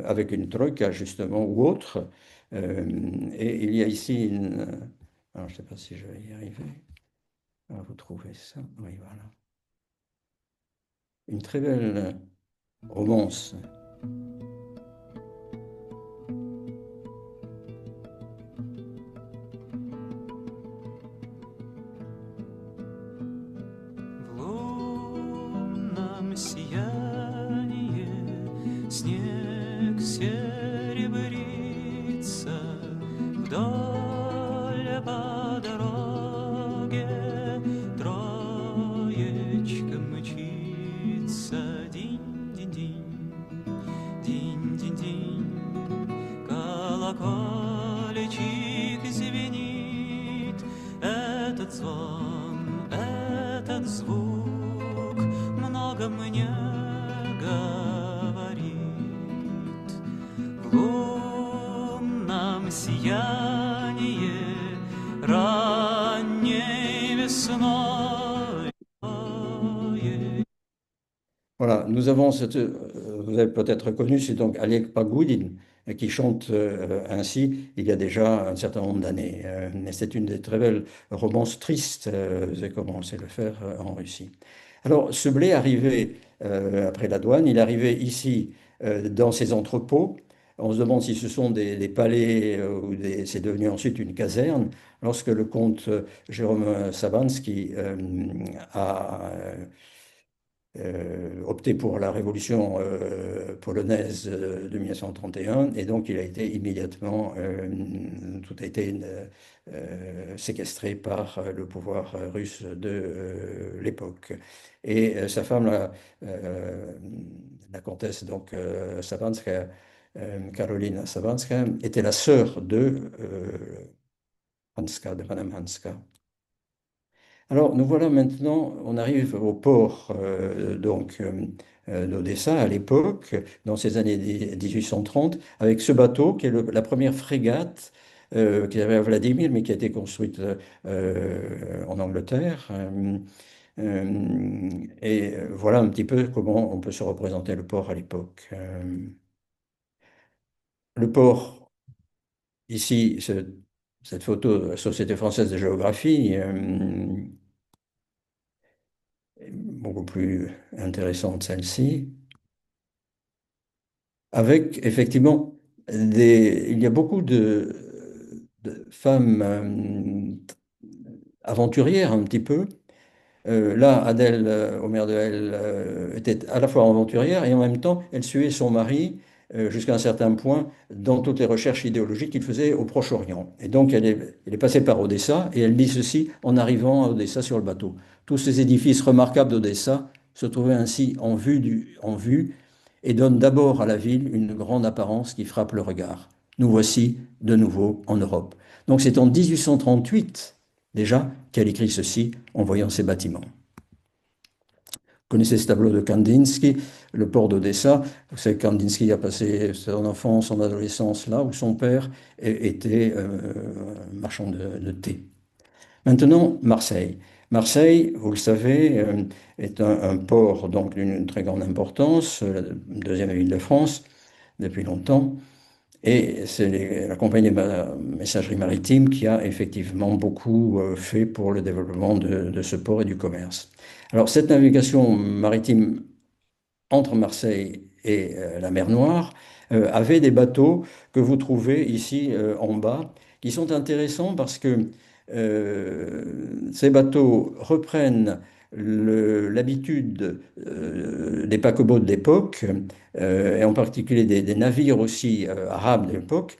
avec une troïka, justement, ou autre. Euh, et il y a ici alors, je ne sais pas si je vais y arriver. Ah, vous trouvez ça? Oui, voilà. Une très belle romance. В лунном сиянии снег серебрится вдоль по дороге, троечка мчится, динь-динь-динь, динь-динь-динь, колокольчик звенит, этот звон, этот звук много мне говорит. В лунном сиянии ранней весной. Voilà, nous avons vous avez peut-être reconnu, c'est donc Alek Pagudin qui chante ainsi il y a déjà un certain nombre d'années. Mais c'est une des très belles romances tristes, j'ai commencé à le faire en Russie. Alors, ce blé arrivait après la douane, il arrivait ici dans ces entrepôts. On se demande si ce sont des palais ou c'est devenu ensuite une caserne. Lorsque le comte Jérôme Savansky a opté pour la révolution polonaise de 1931 et donc il a été immédiatement, tout a été séquestré par le pouvoir russe de l'époque. Et sa femme, la comtesse donc Savanska, Karolina Savanska, était la sœur de Hanska, de Madame Hanska. Alors, nous voilà maintenant, on arrive au port d'Odessa à l'époque, dans ces années 1830, avec ce bateau qui est la première frégate qui avait à Vladimir, mais qui a été construite en Angleterre. Et voilà un petit peu comment on peut se représenter le port à l'époque. Le port, ici, cette photo de la Société française de géographie, est beaucoup plus intéressante celle-ci, avec effectivement il y a beaucoup de femmes aventurières un petit peu. Là, Adèle, Omer de Hell, était à la fois aventurière et en même temps, elle suivait son mari jusqu'à un certain point dans toutes les recherches idéologiques qu'il faisait au Proche-Orient. Et donc, elle est passée par Odessa et elle dit ceci en arrivant à Odessa sur le bateau. Tous ces édifices remarquables d'Odessa se trouvaient ainsi en vue et donnent d'abord à la ville une grande apparence qui frappe le regard. Nous voici de nouveau en Europe. Donc, c'est en 1838 déjà qu'elle écrit ceci en voyant ces bâtiments. Vous connaissez ce tableau de Kandinsky, le port d'Odessa. Vous savez que Kandinsky a passé son enfance, son adolescence là où son père était marchand de thé. Maintenant, Marseille. Marseille, vous le savez, est un port donc d'une très grande importance, la deuxième ville de France depuis longtemps. Et c'est la compagnie de messagerie maritime qui a effectivement beaucoup fait pour le développement de ce port et du commerce. Alors, cette navigation maritime entre Marseille et la mer Noire avait des bateaux que vous trouvez ici en bas, qui sont intéressants parce que ces bateaux reprennent l'habitude des paquebots de l'époque, et en particulier des navires aussi arabes de l'époque,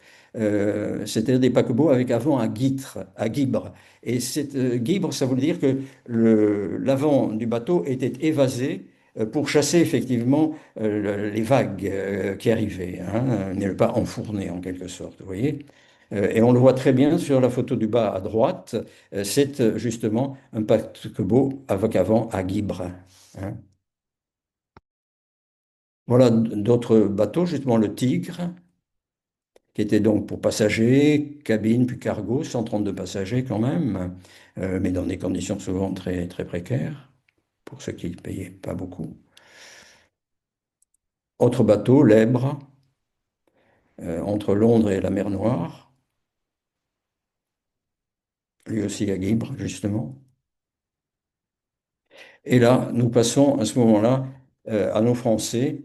c'était des paquebots avec avant un guitre, à guibre. Et cette guibre, ça voulait dire que l'avant du bateau était évasé pour chasser effectivement les vagues qui arrivaient, hein, ne pas enfourner en quelque sorte, vous voyez. Et on le voit très bien sur la photo du bas à droite, c'est justement un paquebot avec avant à guibre, hein. Voilà d'autres bateaux, justement le Tigre, qui était donc pour passagers, cabine puis cargo, 132 passagers quand même, mais dans des conditions souvent très, très précaires, pour ceux qui ne payaient pas beaucoup. Autre bateau, l'Èbre, entre Londres et la mer Noire, lui aussi à Guibre, justement. Et là, nous passons à ce moment-là à nos Français,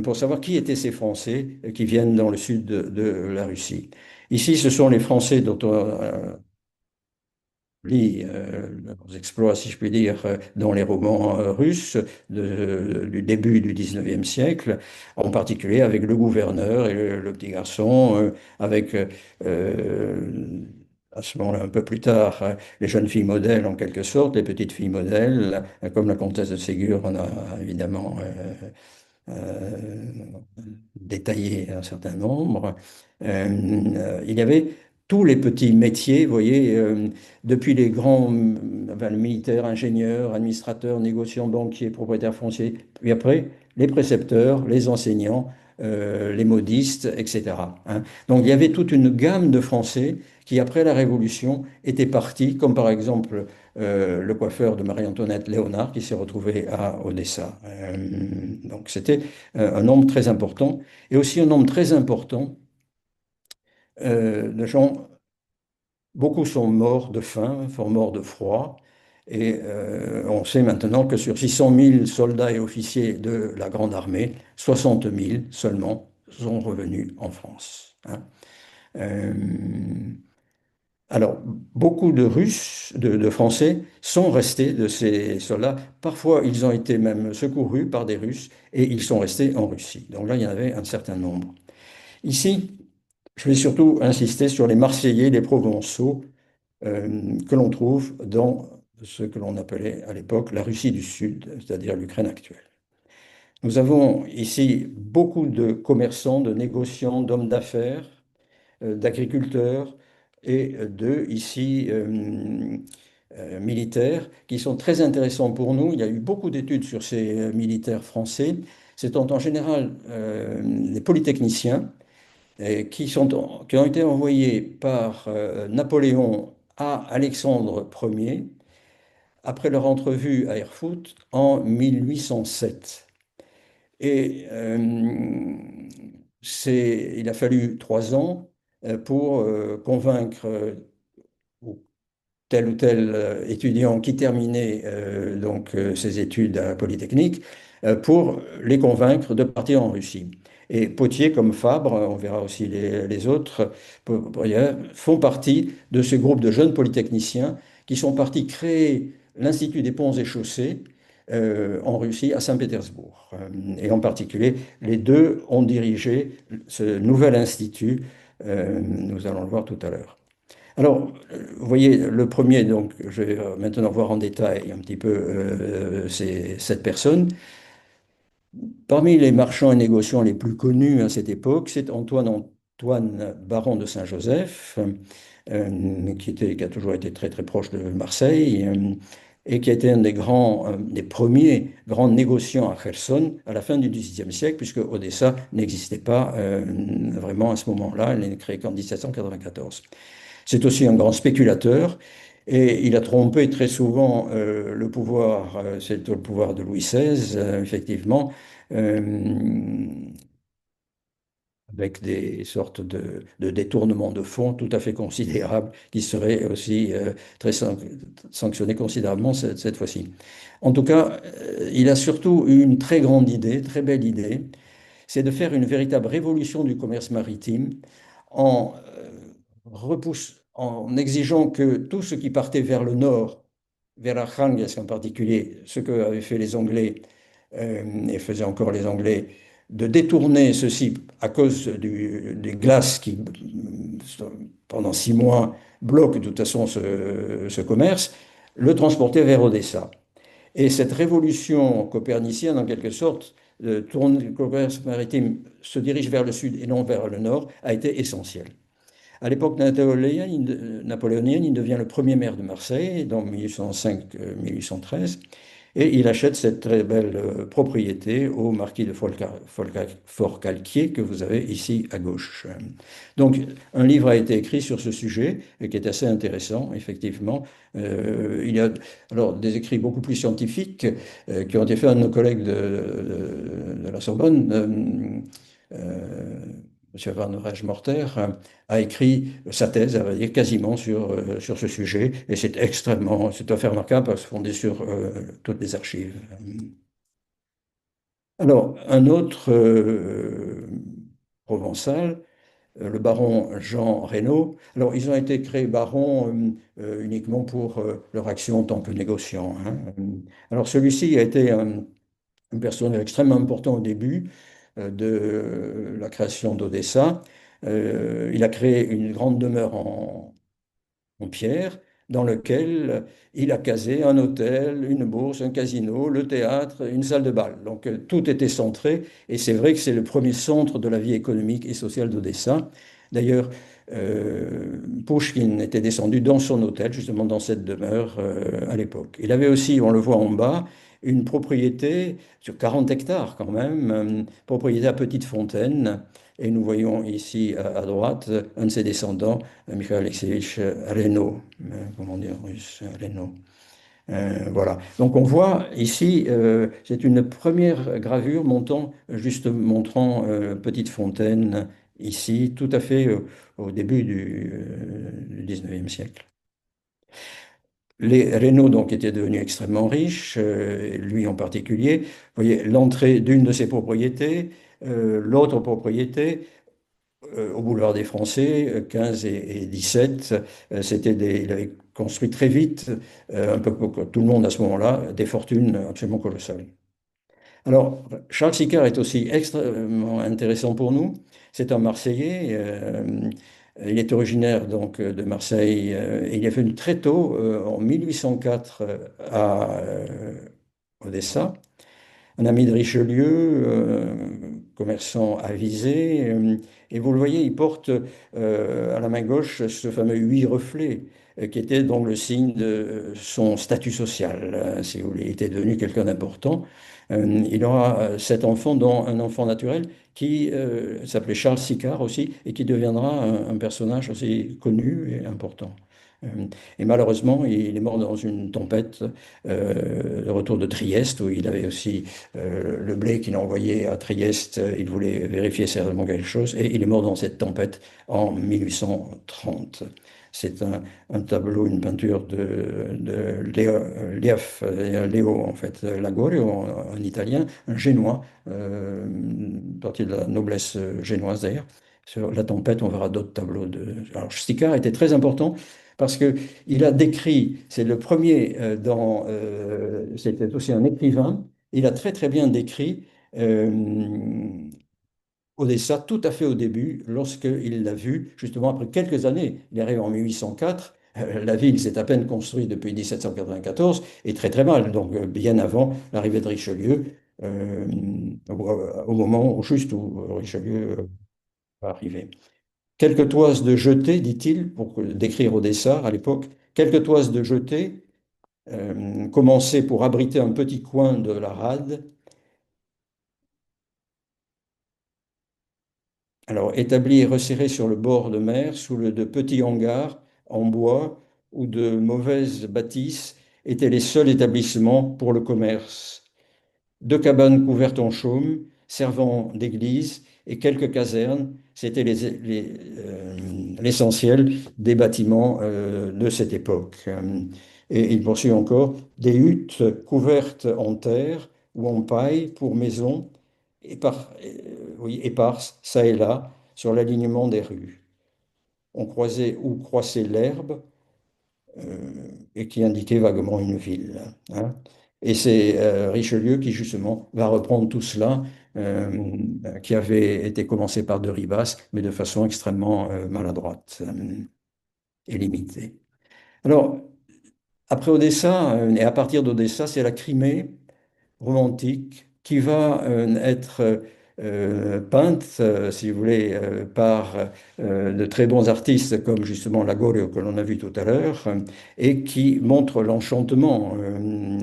pour savoir qui étaient ces Français qui viennent dans le sud de la Russie. Ici, ce sont les Français dont on lit leurs exploits, si je puis dire, dans les romans russes du début du 19e siècle, en particulier avec le gouverneur et le petit garçon, avec à ce moment-là, un peu plus tard, les jeunes filles modèles en quelque sorte, les petites filles modèles, comme la comtesse de Ségur, on a évidemment détaillé un certain nombre. Il y avait tous les petits métiers, vous voyez, depuis les grands, le militaires, ingénieurs, administrateurs, négociants, banquiers, propriétaires fonciers, puis après les précepteurs, les enseignants, les modistes, etc., hein. Donc il y avait toute une gamme de Français qui, après la Révolution, étaient partis, comme par exemple le coiffeur de Marie-Antoinette Léonard, qui s'est retrouvé à Odessa. Donc c'était un nombre très important, et aussi un nombre très important de gens. Beaucoup sont morts de faim, sont morts de froid, et on sait maintenant que sur 600 000 soldats et officiers de la Grande Armée, 60 000 seulement sont revenus en France, hein. Euh, alors, beaucoup de Russes, de Français, sont restés de ces soldats. Parfois, ils ont été même secourus par des Russes et ils sont restés en Russie. Donc là, il y en avait un certain nombre. Ici, je vais surtout insister sur les Marseillais, les Provençaux, que l'on trouve dans ce que l'on appelait à l'époque la Russie du Sud, c'est-à-dire l'Ukraine actuelle. Nous avons ici beaucoup de commerçants, de négociants, d'hommes d'affaires, d'agriculteurs, et deux ici militaires qui sont très intéressants pour nous. Il y a eu beaucoup d'études sur ces militaires français. C'est en général des polytechniciens qui ont été envoyés par Napoléon à Alexandre Ier après leur entrevue à Erfurt en 1807. Et il a fallu 3 ans pour convaincre tel ou tel étudiant qui terminait ses études à la Polytechnique pour les convaincre de partir en Russie. Et Potier, comme Fabre, on verra aussi les autres, font partie de ce groupe de jeunes polytechniciens qui sont partis créer l'Institut des ponts et chaussées en Russie, à Saint-Pétersbourg. Et en particulier, les deux ont dirigé ce nouvel institut. Nous allons le voir tout à l'heure. Alors, vous voyez, le premier, donc, je vais maintenant voir en détail un petit peu cette personne. Parmi les marchands et négociants les plus connus à cette époque, c'est Antoine Baron de Saint-Joseph, qui a toujours été très très proche de Marseille, et qui a été un des premiers grands négociants à Kherson à la fin du XVIIIe siècle, puisque Odessa n'existait pas vraiment à ce moment-là, elle n'est créée qu'en 1794. C'est aussi un grand spéculateur et il a trompé très souvent le pouvoir, c'est le pouvoir de Louis XVI, effectivement, euh, avec des sortes de détournements de fonds tout à fait considérables qui seraient aussi sanctionnés considérablement cette fois-ci. En tout cas, il a surtout eu une très grande idée, très belle idée, c'est de faire une véritable révolution du commerce maritime en en exigeant que tout ce qui partait vers le nord, vers Arkhangels en particulier, ce qu'avaient fait les Anglais et faisaient encore les Anglais, de détourner ceci à cause des glaces qui, pendant 6 mois, bloquent de toute façon ce commerce, le transporter vers Odessa. Et cette révolution copernicienne, en quelque sorte, le commerce maritime se dirige vers le sud et non vers le nord, a été essentielle. À l'époque napoléonienne, il devient le premier maire de Marseille, dans 1805-1813, et il achète cette très belle propriété au marquis de Forcalquier que vous avez ici à gauche. Donc, un livre a été écrit sur ce sujet, et qui est assez intéressant, effectivement. Il y a alors des écrits beaucoup plus scientifiques qui ont été faits à nos collègues de la Sorbonne. M. Van Rijsmorter a écrit sa thèse, à vrai dire, quasiment sur ce sujet, et c'est tout à fait remarquable parce que c'est fondé sur toutes les archives. Alors, un autre provençal, le baron Jean Reynaud. Alors, ils ont été créés barons uniquement pour leur action en tant que négociants, hein. Alors, celui-ci a été un personnage extrêmement important au début de la création d'Odessa. Il a créé une grande demeure en pierre dans lequel il a casé un hôtel, une bourse, un casino, le théâtre, une salle de bal. Donc tout était centré et c'est vrai que c'est le premier centre de la vie économique et sociale d'Odessa. D'ailleurs, Pouchkine était descendu dans son hôtel, justement dans cette demeure à l'époque. Il avait aussi, on le voit en bas, une propriété sur 40 hectares quand même, propriété à Petite Fontaine. Et nous voyons ici à droite un de ses descendants, Mikhail Alexeyevich Reynaud, comment dire en russe, Reynaud. Voilà. Donc on voit ici, c'est une première gravure montrant Petite Fontaine ici, tout à fait au début du 19e siècle. Les Reynaud donc étaient devenus extrêmement riches, lui en particulier. Vous voyez l'entrée d'une de ses propriétés, l'autre propriété au boulevard des Français, 15 et 17, il avait construit très vite, un peu comme tout le monde à ce moment-là, des fortunes absolument colossales. Alors, Charles Sicard est aussi extrêmement intéressant pour nous. C'est un Marseillais. Il est originaire donc de Marseille. Et il est venu très tôt, en 1804, à Odessa. Un ami de Richelieu, commerçant avisé. Et vous le voyez, il porte à la main gauche ce fameux huit reflets, qui était donc le signe de son statut social, si vous voulez. Il était devenu quelqu'un d'important. Il aura sept enfants, dont un enfant naturel qui s'appelait Charles Sicard aussi, et qui deviendra un personnage aussi connu et important. Euh, et malheureusement, il est mort dans une tempête de retour de Trieste, où il avait aussi le blé qu'il a envoyé à Trieste. Il voulait vérifier certainement quelque chose, et il est mort dans cette tempête en 1830. C'est un tableau, une peinture de Léo, en fait, Lagorio, en italien, un génois, partie de la noblesse génoise d'ailleurs. Sur la tempête, on verra d'autres tableaux de. Alors, Sticard était très important parce que il a décrit, c'est le premier c'était aussi un écrivain, il a très très bien décrit euh, Odessa tout à fait au début, lorsqu'il l'a vu, justement après quelques années, il arrive en 1804, la ville s'est à peine construite depuis 1794, et très très mal, donc bien avant l'arrivée de Richelieu, euh, au moment juste où Richelieu va arriver. Quelques toises de jetée, dit-il, pour décrire Odessa à l'époque, quelques toises de jetée commençaient pour abriter un petit coin de la rade. Alors, établis et resserrés sur le bord de mer, de petits hangars en bois ou de mauvaises bâtisses, étaient les seuls établissements pour le commerce. Deux cabanes couvertes en chaume, servant d'église, et quelques casernes, c'était l'essentiel des bâtiments de cette époque. Et il poursuit encore, des huttes couvertes en terre ou en paille pour maisons, oui, éparses, ça et là, sur l'alignement des rues. On croisait ou croissait l'herbe, et qui indiquait vaguement une ville, hein. Et c'est Richelieu qui justement va reprendre tout cela, qui avait été commencé par de Ribas, mais de façon extrêmement maladroite et limitée. Alors, après Odessa, et à partir d'Odessa, c'est la Crimée romantique qui va être peinte, si vous voulez, par de très bons artistes comme justement Lagorio que l'on a vu tout à l'heure, et qui montre l'enchantement,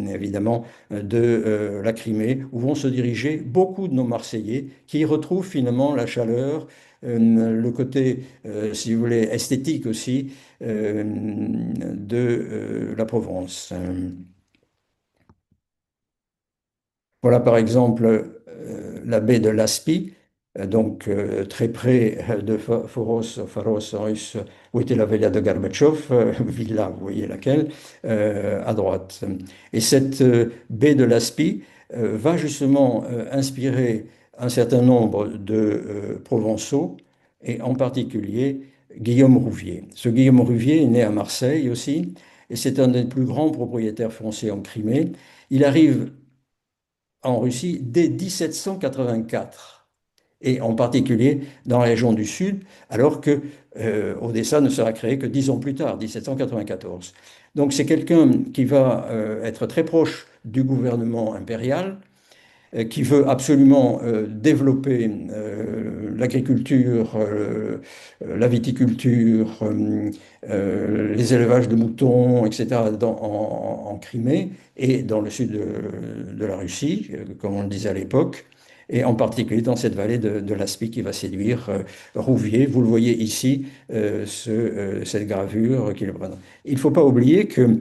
évidemment, de la Crimée, où vont se diriger beaucoup de nos Marseillais qui y retrouvent finalement la chaleur, le côté, si vous voulez, esthétique aussi de la Provence. Voilà par exemple la baie de Laspi, donc très près de Faros en russe, où était la villa de Gorbatchev, villa, vous voyez laquelle, à droite. Et cette baie de Laspi va justement inspirer un certain nombre de Provençaux, et en particulier Guillaume Rouvier. Ce Guillaume Rouvier est né à Marseille aussi, et c'est un des plus grands propriétaires fonciers en Crimée. Il arrive en Russie dès 1784, et en particulier dans la région du Sud, alors que Odessa ne sera créée que 10 ans plus tard, 1794. Donc c'est quelqu'un qui va être très proche du gouvernement impérial, qui veut absolument développer l'agriculture, la viticulture, les élevages de moutons, etc., en Crimée et dans le sud de la Russie, comme on le disait à l'époque, et en particulier dans cette vallée de l'Aspi qui va séduire Rouvier. Vous le voyez ici, cette gravure qu'il représente. Il ne faut pas oublier que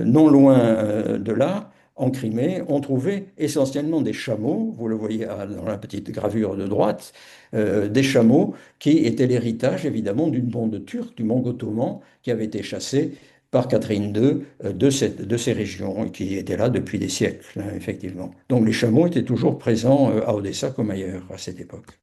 non loin de là, en Crimée, on trouvait essentiellement des chameaux, vous le voyez dans la petite gravure de droite, des chameaux qui étaient l'héritage évidemment d'une bande turque, du Mont ottoman, qui avait été chassé par Catherine II de ces régions, et qui était là depuis des siècles, hein, effectivement. Donc les chameaux étaient toujours présents à Odessa comme ailleurs à cette époque.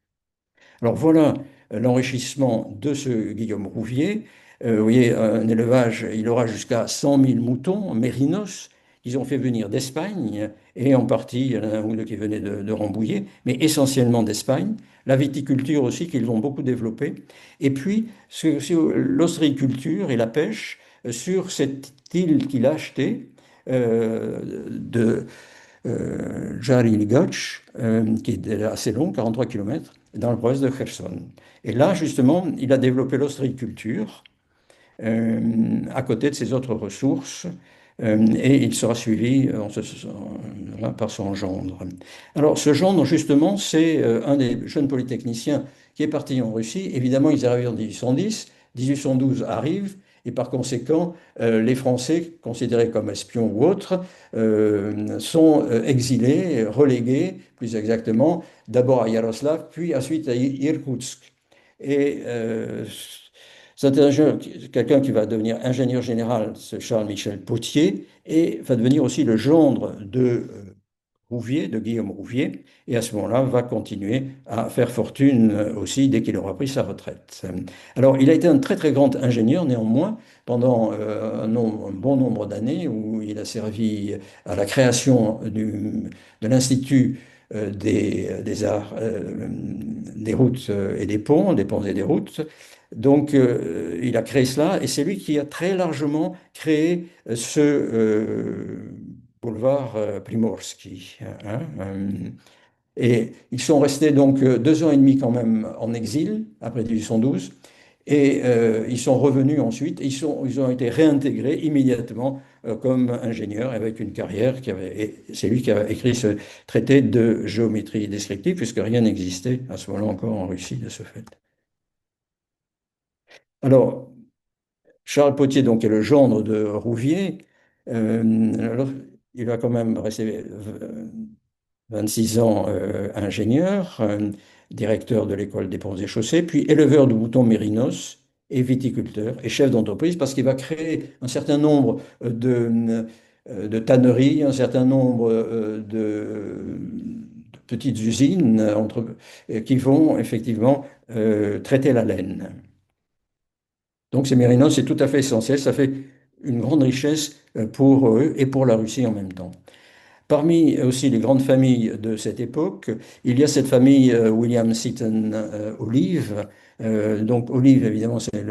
Alors voilà l'enrichissement de ce Guillaume Rouvier. Vous voyez, un élevage, il aura jusqu'à 100 000 moutons, mérinos, qu'ils ont fait venir d'Espagne, et en partie, il y en a un ou deux qui venaient de Rambouillet, mais essentiellement d'Espagne. La viticulture aussi, qu'ils vont beaucoup développer. Et puis, l'ostréiculture et la pêche sur cette île qu'il a achetée de Jar-il-Goch, qui est assez long, 43 km, dans le province de Kherson. Et là, justement, il a développé l'ostréiculture à côté de ses autres ressources, et il sera suivi par son gendre. Alors, ce gendre, justement, c'est un des jeunes polytechniciens qui est parti en Russie. Évidemment, ils arrivent en 1810, 1812 arrive, et par conséquent, les Français, considérés comme espions ou autres, sont exilés, relégués, plus exactement, d'abord à Yaroslav, puis ensuite à Irkoutsk. Et c'est quelqu'un qui va devenir ingénieur général, c'est Charles-Michel Pottier, et va devenir aussi le gendre de Rouvier, de Guillaume Rouvier, et à ce moment-là va continuer à faire fortune aussi dès qu'il aura pris sa retraite. Alors, il a été un très très grand ingénieur néanmoins pendant un bon nombre d'années où il a servi à la création de l'Institut des arts, des routes et des ponts et des routes. Donc, il a créé cela et c'est lui qui a très largement créé ce boulevard Primorsky, hein. Et ils sont restés donc 2 ans et demi quand même en exil après 1812 et ils sont revenus ensuite. Ils ont été réintégrés immédiatement comme ingénieurs avec une carrière et c'est lui qui a écrit ce traité de géométrie descriptive puisque rien n'existait à ce moment-là encore en Russie de ce fait. Alors, Charles Pottier, donc, est le gendre de Rouvier. Alors, il va quand même rester 26 ans ingénieur, directeur de l'école des ponts et chaussées, puis éleveur de moutons mérinos et viticulteur et chef d'entreprise parce qu'il va créer un certain nombre de tanneries, un certain nombre de petites usines qui vont effectivement traiter la laine. Donc ces mérinos, c'est tout à fait essentiel, ça fait une grande richesse pour eux et pour la Russie en même temps. Parmi aussi les grandes familles de cette époque, il y a cette famille William Seton Olive. Donc Olive, évidemment, c'est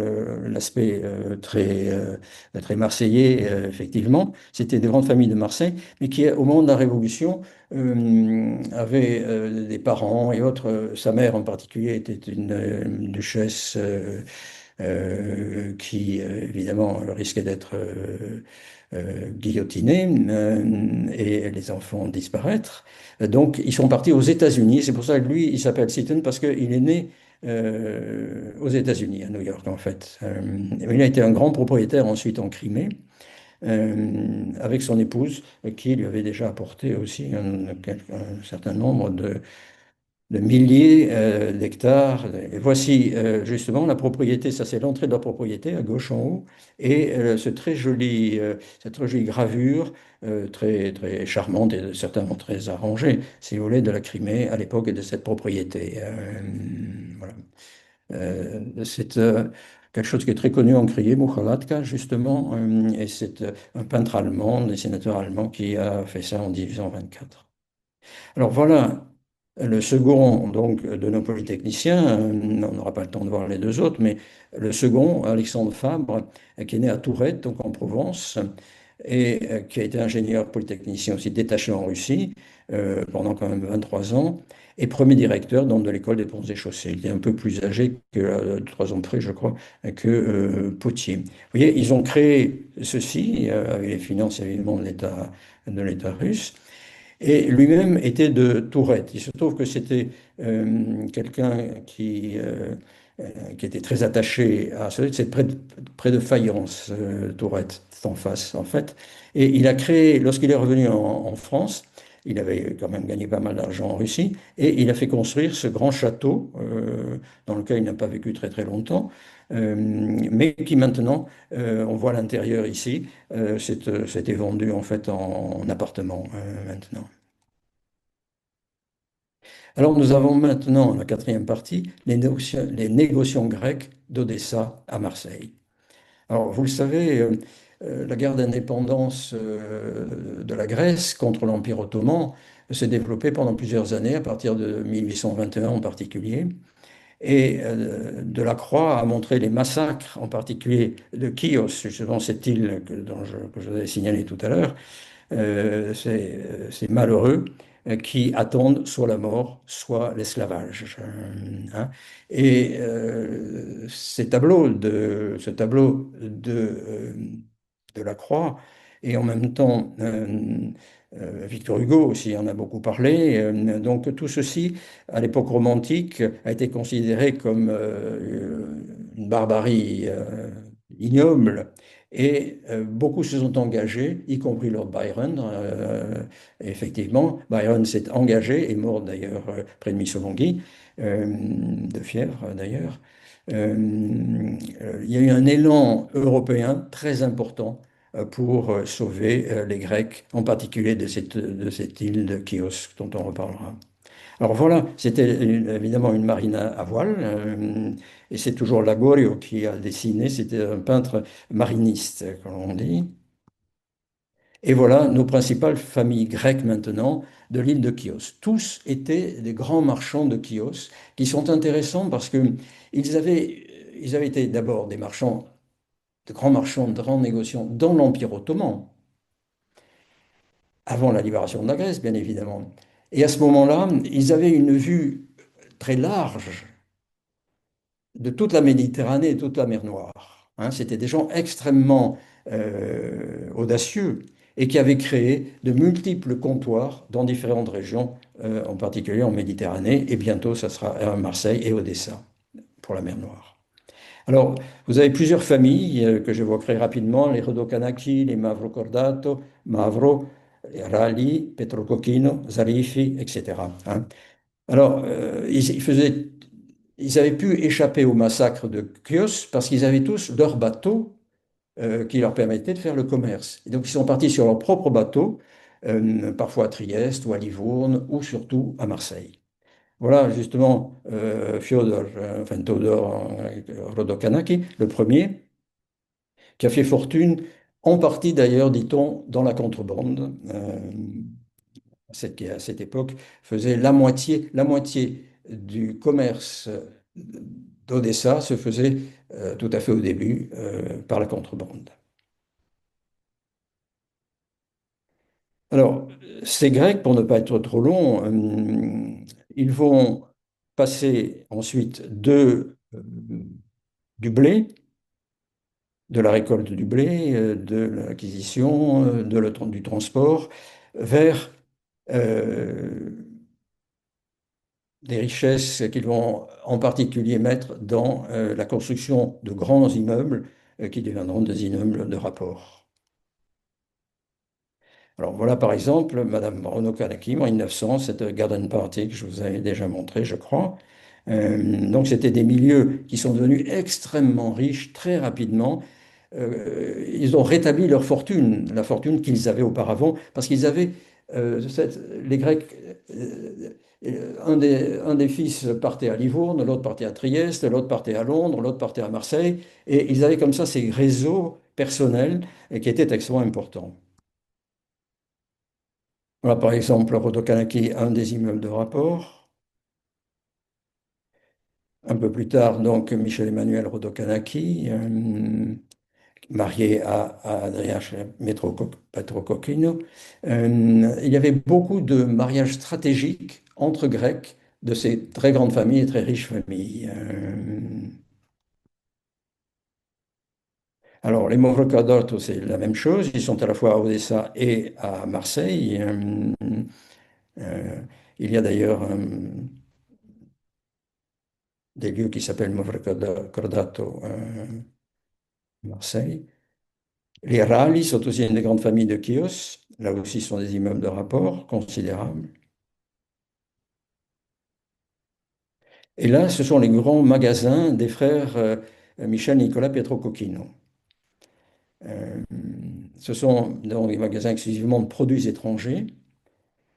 l'aspect très marseillais, effectivement. C'était des grandes familles de Marseille, mais qui, au moment de la Révolution, avaient des parents et autres. Sa mère en particulier était une duchesse qui, évidemment, risquait d'être guillotinée et les enfants disparaître. Donc, ils sont partis aux États-Unis. C'est pour ça que lui, il s'appelle Seaton parce qu'il est né aux États-Unis, à New York, en fait. Il a été un grand propriétaire ensuite en Crimée. Avec son épouse, qui lui avait déjà apporté aussi un certain nombre de milliers d'hectares. Et voici justement la propriété, ça c'est l'entrée de la propriété à gauche en haut, et cette très jolie gravure très charmante et certainement très arrangée, si vous voulez, de la Crimée à l'époque de cette propriété. Voilà. C'est quelque chose qui est très connu en crié, Mukhalatka, justement, et c'est un peintre allemand, un dessinateur allemand qui a fait ça en 1824. Alors voilà le second donc, de nos polytechniciens. On n'aura pas le temps de voir les deux autres, mais le second, Alexandre Fabre, qui est né à Tourette, donc en Provence, et qui a été ingénieur polytechnicien aussi détaché en Russie pendant quand même 23 ans, et premier directeur donc, de l'école des ponts et chaussées. Il est un peu plus âgé que 3 ans près, je crois, que Pottier. Vous voyez, ils ont créé ceci avec les finances évidemment de l'État russe. Et lui-même était de Tourette. Il se trouve que c'était quelqu'un qui était très attaché à ce. C'est près de Fayence, Tourette, c'est en face, en fait. Et il a créé, lorsqu'il est revenu en France, il avait quand même gagné pas mal d'argent en Russie, et il a fait construire ce grand château, dans lequel il n'a pas vécu très très longtemps, mais qui maintenant, on voit l'intérieur ici, c'était vendu en fait en appartement maintenant. Alors nous avons maintenant la quatrième partie, les négociations grecques d'Odessa à Marseille. Alors vous le savez, la guerre d'indépendance de la Grèce contre l'Empire ottoman s'est développée pendant plusieurs années, à partir de 1821 en particulier. Et Delacroix a montré les massacres, en particulier de Chios, justement cette île que je vous avais signalée tout à l'heure, ces malheureux qui attendent soit la mort, soit l'esclavage. Hein. Et ce tableau de Lacroix, et en même temps Victor Hugo aussi en a beaucoup parlé. Donc tout ceci, à l'époque romantique, a été considéré comme une barbarie ignoble. Et beaucoup se sont engagés, y compris Lord Byron. Effectivement, Byron s'est engagé, est mort d'ailleurs près de Missolonghi, de fièvre d'ailleurs. Il y a eu un élan européen très important pour sauver les Grecs, en particulier de cette île de Chios dont on reparlera. Alors voilà, c'était évidemment une marine à voile, et c'est toujours Lagorio qui a dessiné, c'était un peintre mariniste, comme on dit. Et voilà nos principales familles grecques maintenant de l'île de Chios. Tous étaient des grands marchands de Chios, qui sont intéressants parce que ils avaient été d'abord des marchands, de grands négociants dans l'Empire ottoman, avant la libération de la Grèce, bien évidemment. Et à ce moment-là, ils avaient une vue très large de toute la Méditerranée et toute la mer Noire. Hein, c'était des gens extrêmement audacieux et qui avaient créé de multiples comptoirs dans différentes régions, en particulier en Méditerranée, et bientôt ça sera à Marseille et Odessa pour la mer Noire. Alors, vous avez plusieurs familles que j'évoquerai rapidement, les Rodokanaki, les Mavrocordato, Mavro, les Rali, Petrococchino, Zarifi, etc. Hein. Alors, ils avaient pu échapper au massacre de Chios parce qu'ils avaient tous leur bateau qui leur permettait de faire le commerce. Et donc, ils sont partis sur leur propre bateau, parfois à Trieste ou à Livourne ou surtout à Marseille. Voilà justement Fyodor, enfin Todor Rodokanaki, le premier, qui a fait fortune, en partie d'ailleurs, dit-on, dans la contrebande. Qui à cette époque faisait la moitié du commerce d'Odessa se faisait tout à fait au début par la contrebande. Alors, ces Grecs, pour ne pas être trop long, ils vont passer ensuite du blé, de la récolte du blé, de l'acquisition, du transport, vers des richesses qu'ils vont en particulier mettre dans la construction de grands immeubles qui deviendront des immeubles de rapport. Alors voilà par exemple Madame Renaud Kanaki en 1900, cette garden party que je vous avais déjà montré, je crois. Donc c'était des milieux qui sont devenus extrêmement riches très rapidement. Ils ont rétabli leur fortune, la fortune qu'ils avaient auparavant, parce qu'ils avaient, les Grecs, un des fils partait à Livourne, l'autre partait à Trieste, l'autre partait à Londres, l'autre partait à Marseille, et ils avaient comme ça ces réseaux personnels qui étaient extrêmement importants. Voilà par exemple Rodokanaki, un des immeubles de rapport. Un peu plus tard, donc, Michel-Emmanuel Rodokanaki, marié à Adria Petrococchino. Il y avait beaucoup de mariages stratégiques entre Grecs de ces très grandes familles et très riches familles. Alors, les Mavrocordato, c'est la même chose. Ils sont à la fois à Odessa et à Marseille. Euh, il y a d'ailleurs des lieux qui s'appellent Mavrocordato Marseille. Les Rali sont aussi une des grandes familles de Chios. Là aussi, ce sont des immeubles de rapport considérables. Et là, ce sont les grands magasins des frères Michel Nicolas Pietro Cocchino. Euh, Ce sont donc des magasins exclusivement de produits étrangers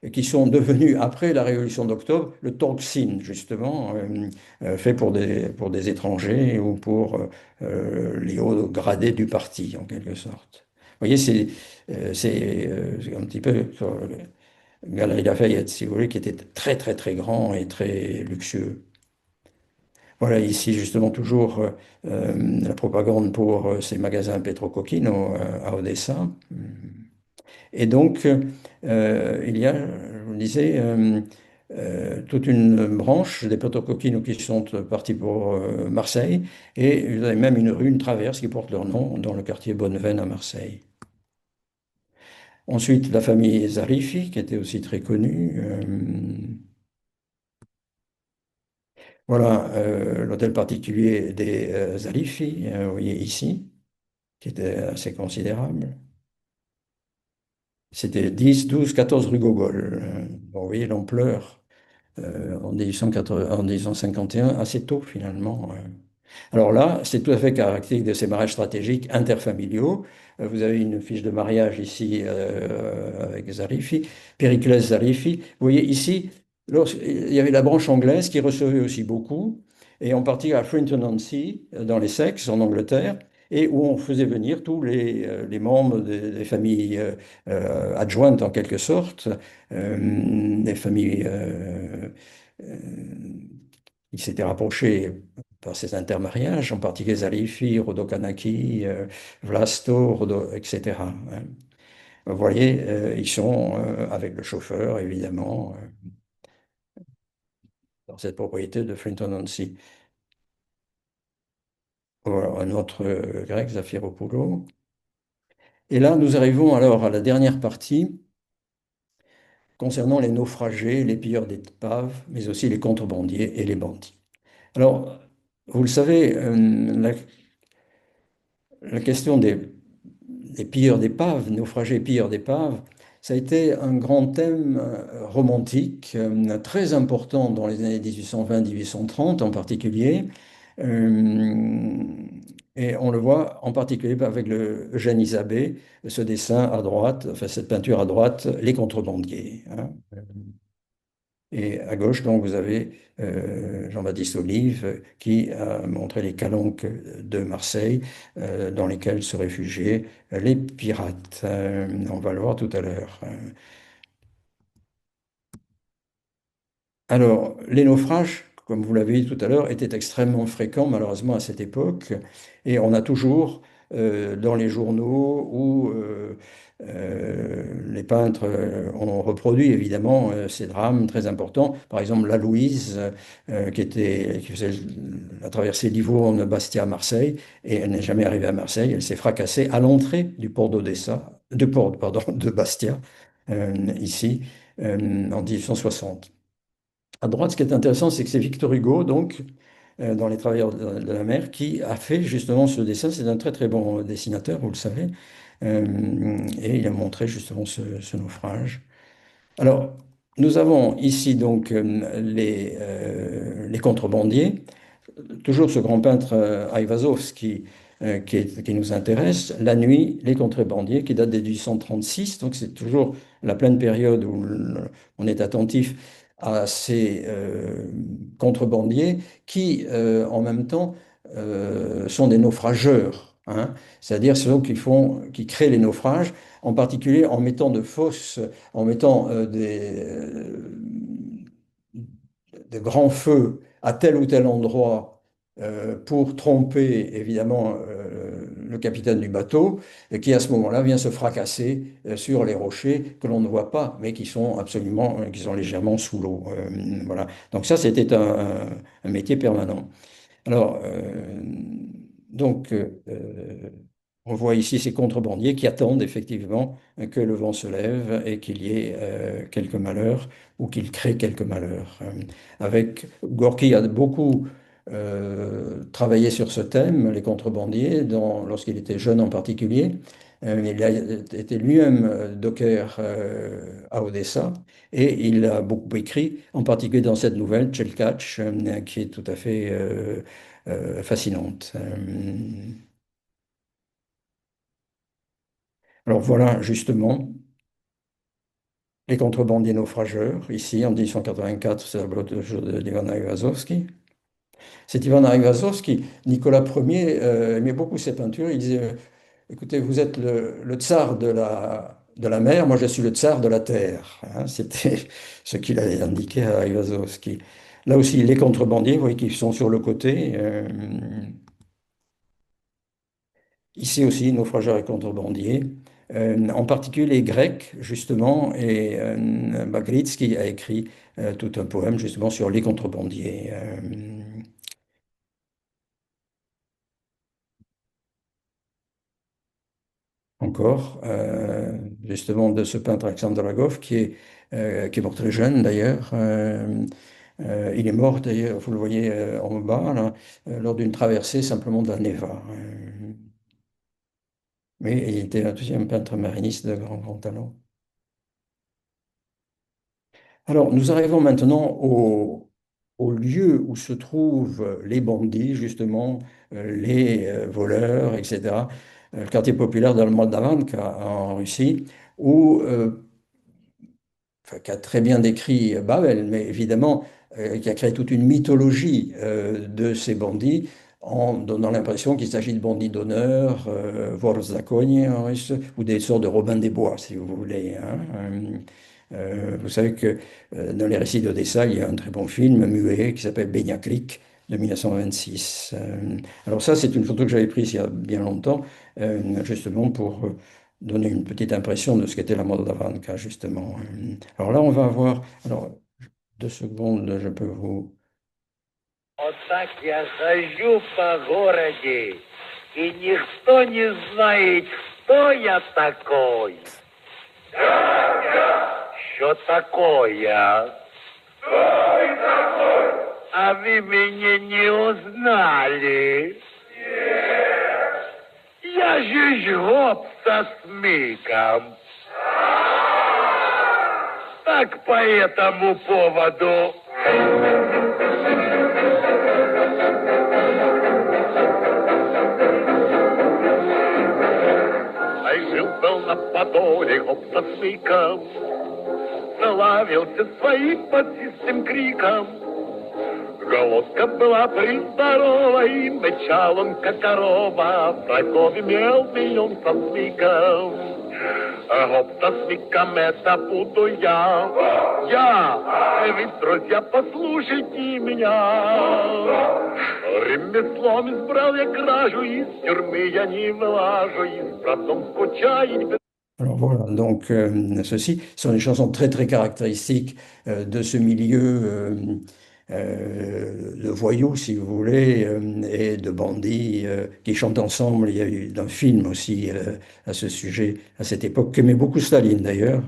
et qui sont devenus, après la Révolution d'Octobre, le Torxine, justement, fait pour des étrangers ou pour les hauts gradés du parti, en quelque sorte. Vous voyez, c'est un petit peu sur Galerie Lafayette, si vous voulez, qui était très, très, très grand et très luxueux. Voilà, ici justement toujours la propagande pour ces magasins Petrokokino à Odessa. Et donc, il y a, je vous le disais, toute une branche des Petrokokino qui sont partis pour Marseille. Et vous avez même une rue, une traverse qui porte leur nom dans le quartier Bonneveine à Marseille. Ensuite, la famille Zarifi, qui était aussi très connue. Voilà, l'hôtel particulier des Zarifi, vous voyez ici, qui était assez considérable. C'était 10, 12, 14 rue Gogol. Bon, vous voyez l'ampleur en 1880, en 1851, assez tôt finalement. Alors là, c'est tout à fait caractéristique de ces mariages stratégiques interfamiliaux. Vous avez une fiche de mariage ici avec Zarifi, Périclès Zarifi. Vous voyez ici, il y avait la branche anglaise qui recevait aussi beaucoup, et en particulier à Frinton-on-Sea, dans l'Essex, en Angleterre, et où on faisait venir tous les membres des familles adjointes en quelque sorte, des familles euh, qui s'étaient rapprochées par ces intermariages, en particulier Zalifi, Rodokanaki, Vlasto, etc. Hein. Vous voyez, ils sont avec le chauffeur, évidemment, dans cette propriété de Frinton-on-Sea. Voilà, un autre grec, Zaphiropoulou. Et là, nous arrivons alors à la dernière partie concernant les naufragés, les pilleurs d'épaves, mais aussi les contrebandiers et les bandits. Alors, vous le savez, la question des pilleurs d'épaves, naufragés pilleurs d'épaves, ça a été un grand thème romantique, très important dans les années 1820-1830 en particulier. Euh, et on le voit en particulier avec le Eugène Isabey, ce dessin à droite, enfin cette peinture à droite, les contrebandiers. Hein. Et à gauche, donc, vous avez Jean-Baptiste Olive qui a montré les calanques de Marseille dans lesquelles se réfugiaient les pirates. On va le voir tout à l'heure. Alors, les naufrages, comme vous l'avez dit tout à l'heure, étaient extrêmement fréquents malheureusement à cette époque. Et on a toujours dans les journaux où les peintres ont reproduit évidemment ces drames très importants. Par exemple, la Louise, qui faisait la traversée Livourne, Bastia, Marseille, et elle n'est jamais arrivée à Marseille. Elle s'est fracassée à l'entrée du port d'Odessa, pardon, de Bastia, ici, en 1860. À droite, ce qui est intéressant, c'est que c'est Victor Hugo, donc, dans Les Travailleurs de la mer, qui a fait justement ce dessin. C'est un très très bon dessinateur, vous le savez. Et il a montré justement ce naufrage. Alors, nous avons ici donc les contrebandiers. Toujours ce grand peintre Aivazovski qui nous intéresse. La nuit, les contrebandiers, qui date de 1836. Donc c'est toujours la pleine période où on est attentif à ces contrebandiers qui, en même temps, sont des naufrageurs. Hein. C'est-à-dire ceux qui créent les naufrages, en particulier en mettant en mettant de grands feux à tel ou tel endroit pour tromper évidemment le capitaine du bateau, et qui à ce moment-là vient se fracasser sur les rochers que l'on ne voit pas, mais qui sont absolument, qui sont légèrement sous l'eau. Voilà. Donc ça, c'était un métier permanent. Alors, donc, on voit ici ces contrebandiers qui attendent effectivement que le vent se lève et qu'il y ait quelques malheurs ou qu'il crée quelques malheurs. Avec Gorky a beaucoup travaillé sur ce thème, les contrebandiers, lorsqu'il était jeune en particulier. Il a été lui-même docker à Odessa et il a beaucoup écrit, en particulier dans cette nouvelle, Tchelkach, qui est tout à fait fascinante. Alors voilà justement les contrebandiers naufrageurs. Ici, en 1884, c'est la blotte d'Ivan Aivazovski. C'est Ivan Aivazovski. Nicolas Ier aimait beaucoup ses peintures. Il disait, écoutez, vous êtes le tsar de la mer, moi je suis le tsar de la terre. Hein, c'était ce qu'il a indiqué à Aivazovski. Là aussi, les contrebandiers, vous voyez qu'ils sont sur le côté. Ici aussi, naufrageurs et contrebandiers. En particulier les Grecs, justement, et Magritte qui a écrit tout un poème justement sur les contrebandiers. Encore, justement, de ce peintre Alexandre Dragov, qui est mort très jeune d'ailleurs. Il est mort d'ailleurs, vous le voyez en bas, là, lors d'une traversée simplement de la Neva. Mais il était un deuxième peintre mariniste de grand, grand talent. Alors, nous arrivons maintenant au lieu où se trouvent les bandits, justement, les voleurs, etc. Le quartier populaire de Moldavanka en Russie, où enfin, qu'a très bien décrit Babel, mais évidemment, qui a créé toute une mythologie de ces bandits en donnant l'impression qu'il s'agit de bandits d'honneur, voire zakonie en russe, ou des sortes de Robin des Bois, si vous voulez. Hein. Vous savez que dans les récits d'Odessa, il y a un très bon film muet qui s'appelle Beniaklik de 1926. Alors ça, c'est une photo que j'avais prise il y a bien longtemps, justement pour donner une petite impression de ce qu'était la Moldavanka, justement. Alors là, on va avoir... Alors, 2 secondes, je peux vous... Вот так я хожу по городе, и никто не знает, кто я такой. Что такое? А вы меня не узнали? Я же жгоб со смыком. Так по этому поводу... Жил-был на Подоле гоп со смыком, славился своим подзистым криком. Голодка была прездорова, и мычал он, как корова, врагов имел миллион со смыком. Гоп со смыком это буду я. Вы, друзья, послушайте меня. Ремеслом избрал я кражу, из тюрьмы я не вылажу, и с братом скучать. Alors voilà, donc ceci sont des chansons très très caractéristiques de ce milieu de voyous, si vous voulez, et de bandits qui chantent ensemble. Il y a eu un film aussi à ce sujet, à cette époque, qu'aimait beaucoup Staline d'ailleurs.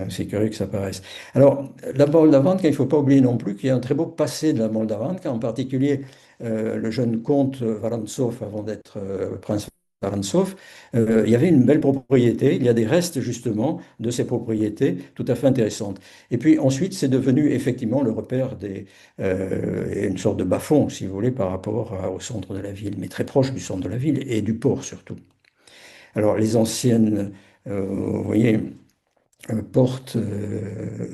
C'est curieux que ça paraisse. Alors, la Moldavanka, il ne faut pas oublier non plus qu'il y a un très beau passé de la Moldavanka, en particulier le jeune comte Vorontsov, avant d'être prince Vorontsov, il y avait une belle propriété. Il y a des restes justement de ces propriétés tout à fait intéressantes. Et puis ensuite, c'est devenu effectivement le repère et une sorte de bas-fond, si vous voulez, par rapport au centre de la ville, mais très proche du centre de la ville et du port surtout. Alors, les anciennes, vous voyez, portes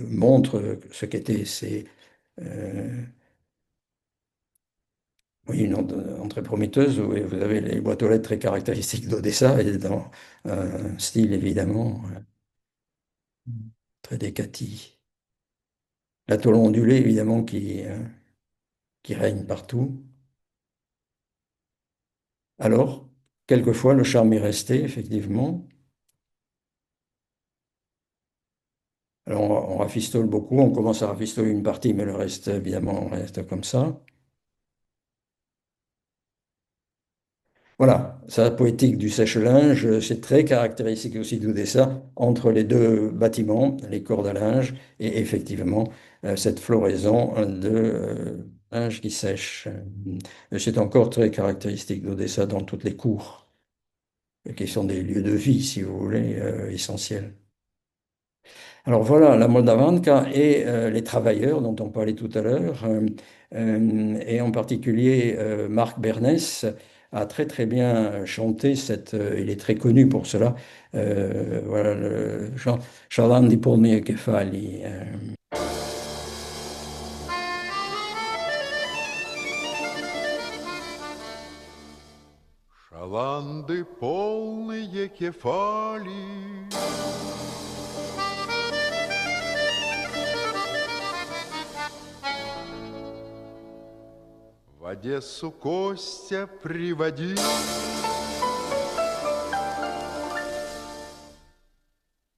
montrent ce qu'étaient ces. Oui, une entrée prometteuse, où vous avez les boîtes aux lettres très caractéristiques d'Odessa et dans un style évidemment très décati. La tôle ondulée évidemment qui règne partout. Alors, quelquefois, le charme est resté, effectivement. Alors, on rafistole beaucoup, on commence à rafistoler une partie, mais le reste, évidemment, reste comme ça. Voilà, ça, poétique du sèche-linge, c'est très caractéristique aussi d'Odessa, entre les deux bâtiments, les cordes à linge, et effectivement, cette floraison de linge qui sèche. C'est encore très caractéristique d'Odessa dans toutes les cours, qui sont des lieux de vie, si vous voulez, essentiels. Alors voilà, la Moldavanka et les travailleurs dont on parlait tout à l'heure, et en particulier Marc Bernès a très très bien chanté il est très connu pour cela, voilà, le chant Shalom di polnie kefali. Шаланды полные кефали, Одессу Костя приводил.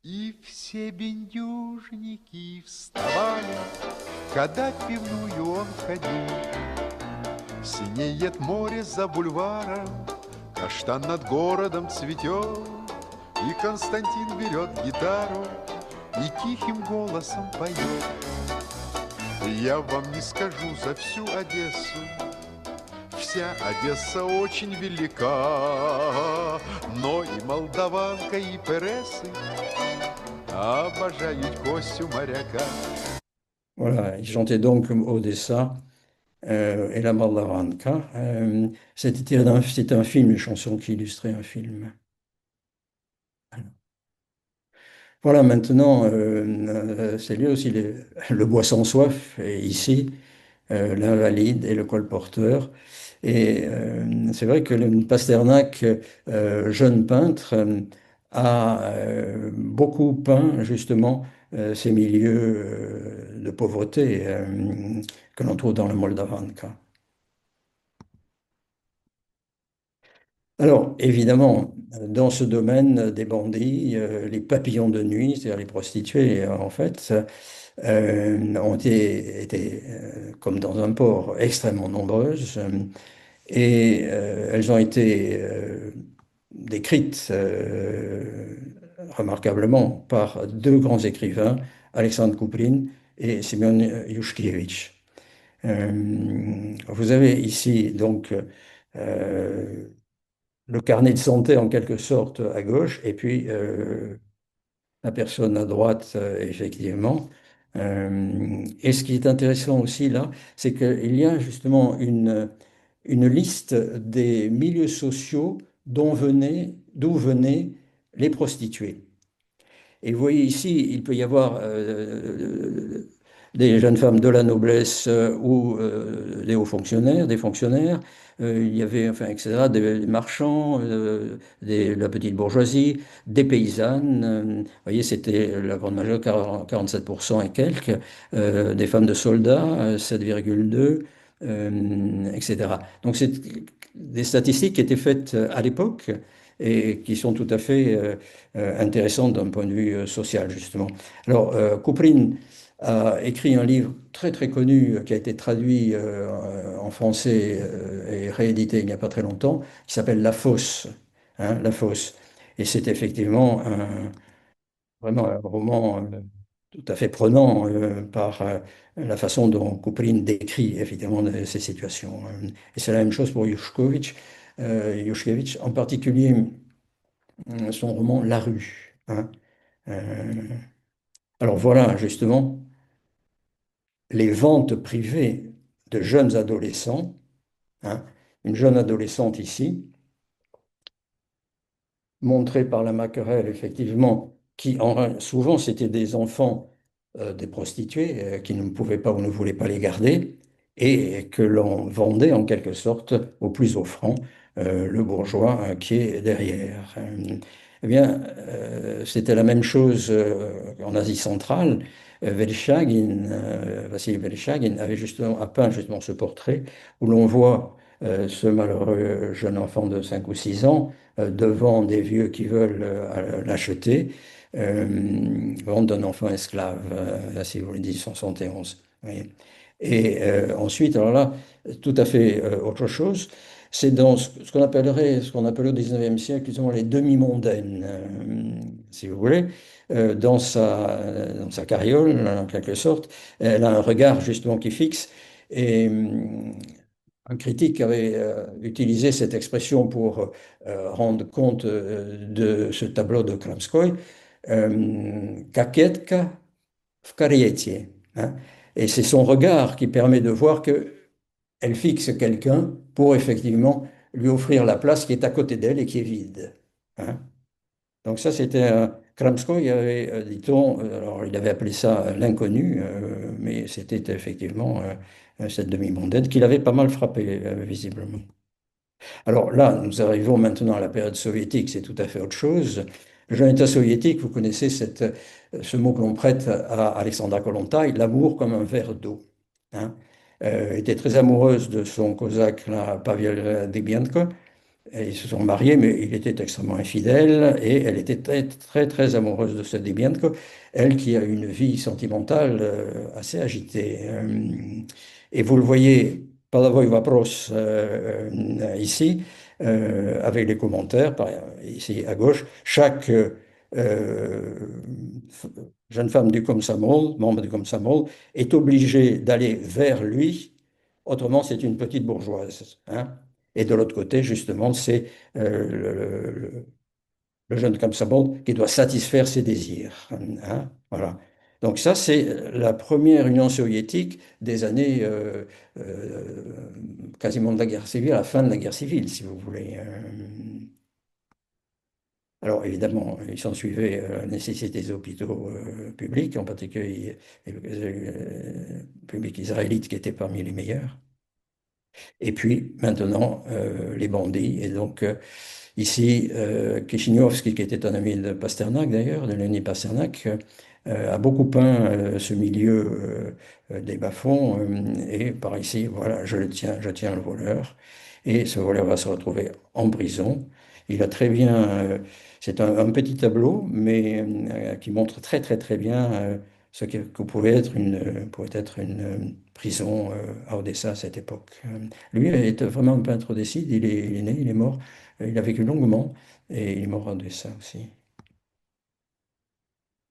И все бендюжники вставали, когда в пивную он ходил. Синеет море за бульваром, каштан над городом цветет, и Константин берет гитару и тихим голосом поет. Я вам не скажу за всю Одессу, вся Одесса очень велика, но и молдаванка, и пересы обожают Костю моряка. Voilà, il chantait donc Odessa et la Moldavanka. C'était un film, une chanson qui illustrait un film. Voilà, maintenant, c'est lui aussi le bois sans soif, et ici, l'invalide et le colporteur. Et c'est vrai que le Pasternak, jeune peintre, a beaucoup peint justement ces milieux de pauvreté que l'on trouve dans le Moldavanka. Alors, évidemment, dans ce domaine des bandits, les papillons de nuit, c'est-à-dire les prostituées, en fait, ont été, comme dans un port, extrêmement nombreuses. Et elles ont été décrites remarquablement par deux grands écrivains, Alexandre Kouprine et Simeon Yushkievich. Vous avez ici donc le carnet de santé en quelque sorte à gauche, et puis la personne à droite, effectivement. Et ce qui est intéressant aussi là, c'est qu'il y a justement une liste des milieux sociaux d'où venaient les prostituées. Et vous voyez ici, il peut y avoir des jeunes femmes de la noblesse ou des hauts fonctionnaires, des fonctionnaires. Il y avait, enfin, etc., des marchands, la petite bourgeoisie, des paysannes. Vous voyez, c'était la grande majorité, 47% et quelques, des femmes de soldats, 7,2, etc. Donc, c'est des statistiques qui étaient faites à l'époque et qui sont tout à fait intéressantes d'un point de vue social, justement. Alors, Couperin a écrit un livre très très connu qui a été traduit en français et réédité il n'y a pas très longtemps, qui s'appelle La Fosse. Hein, La Fosse. Et c'est effectivement vraiment un roman tout à fait prenant par la façon dont Couperin décrit évidemment ces situations. Et c'est la même chose pour Yushkevich, en particulier son roman La Rue. Hein. Alors voilà justement les ventes privées de jeunes adolescents. Hein, une jeune adolescente ici, montrée par la Maquerelle, effectivement, qui souvent c'était des enfants des prostituées qui ne pouvaient pas ou ne voulaient pas les garder et que l'on vendait en quelque sorte au plus offrant le bourgeois qui est derrière. Eh bien, c'était la même chose en Asie centrale. Vassili Vereshchagin avait justement, a peint justement ce portrait où l'on voit ce malheureux jeune enfant de 5 ou 6 ans devant des vieux qui veulent l'acheter, vente d'un enfant esclave, si vous voulez, 1871. Oui. Et ensuite, alors là, tout à fait autre chose, c'est dans ce qu'on appellerait, ce qu'on appelait au 19e siècle, disons, les demi-mondaines, si vous voulez. Dans sa carriole, en quelque sorte, elle a un regard justement qui fixe. Et un critique avait utilisé cette expression pour rendre compte de ce tableau de Kramskoï, kaketka v kariecie. Hein. Et c'est son regard qui permet de voir qu'elle fixe quelqu'un pour effectivement lui offrir la place qui est à côté d'elle et qui est vide. Hein. Donc ça, c'était Kramskoï avait, dit-on, alors il avait appelé ça l'inconnu, mais c'était effectivement cette demi-mondaine qui l'avait pas mal frappé, visiblement. Alors là, nous arrivons maintenant à la période soviétique, c'est tout à fait autre chose. Le jeune État soviétique, vous connaissez ce mot que l'on prête à Alexandra Kollontai, l'amour comme un verre d'eau. Hein. était très amoureuse de son cosaque, là, Pavel Debienko. Et ils se sont mariés, mais il était extrêmement infidèle et elle était très, très, très amoureuse de cette Debienko, elle qui a une vie sentimentale assez agitée. Et vous le voyez, Palavoi Vapros ici, avec les commentaires, ici à gauche, chaque jeune femme du Komsomol, membre du Komsomol, est obligée d'aller vers lui, autrement c'est une petite bourgeoise, hein. Et de l'autre côté, justement, c'est le jeune Komsomol qui doit satisfaire ses désirs, hein. Voilà. Donc ça, c'est la première Union soviétique des années quasiment de la guerre civile, à la fin de la guerre civile, si vous voulez. Alors évidemment, il s'en suivait la nécessité des hôpitaux publics, en particulier publics israélites qui étaient parmi les meilleurs. Et puis maintenant, les bandits. Et donc ici, Kishinovski, qui était un ami de Pasternak d'ailleurs, de Léonie Pasternak, a beaucoup peint ce milieu des bas-fonds. Et par ici, voilà, je tiens le voleur. Et ce voleur va se retrouver en prison. Il a très bien, c'est un petit tableau, mais qui montre très très très bien ce que pouvait être une prison à Odessa à cette époque. Lui est vraiment un peintre d'Esside, il est né, il est mort, il a vécu longuement et il est mort à Odessa aussi.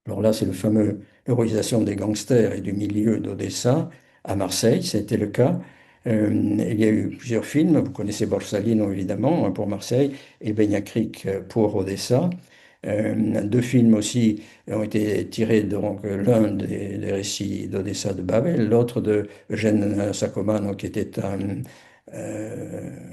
Alors là, c'est le fameux l'héroïsation des gangsters et du milieu d'Odessa à Marseille, c'était le cas. Il y a eu plusieurs films, vous connaissez Borsalino évidemment hein, pour Marseille et Beñat pour Odessa. Deux films aussi ont été tirés, donc l'un des récits d'Odessa de Babel, l'autre de Eugène Sacomano, qui était un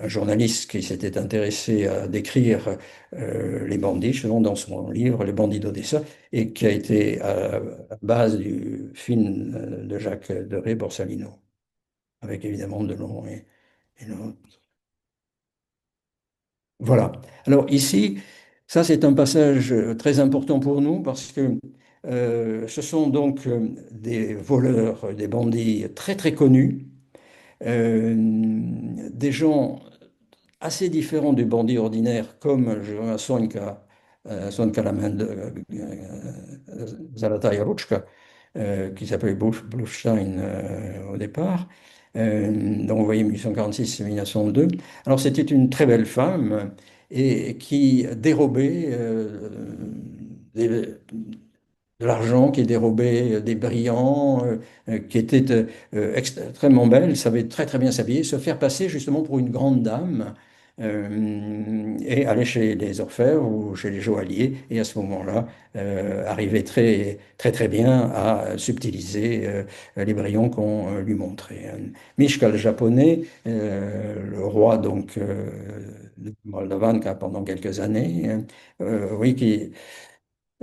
journaliste qui s'était intéressé à décrire les bandits, justement dans son livre Les bandits d'Odessa, et qui a été à la base du film de Jacques Deray, Borsalino, avec évidemment Delon et l'autre. Voilà. Alors ici, ça c'est un passage très important pour nous parce que ce sont donc des voleurs, des bandits très très connus, des gens assez différents du bandit ordinaire comme Sonka la main de Zalataï Rutschka, qui s'appelait Blufstein au départ. Donc, vous voyez, 1846-1902. Alors, c'était une très belle femme et qui dérobait des- de l'argent, qui dérobait des brillants, qui était extrêmement belle, savait très très bien s'habiller, se faire passer justement pour une grande dame et aller chez les orfèvres ou chez les joailliers et à ce moment-là arriver très très très bien à subtiliser les brillants qu'on lui montrait. Mishka le japonais, le roi donc de Moldavan pendant quelques années, oui, qui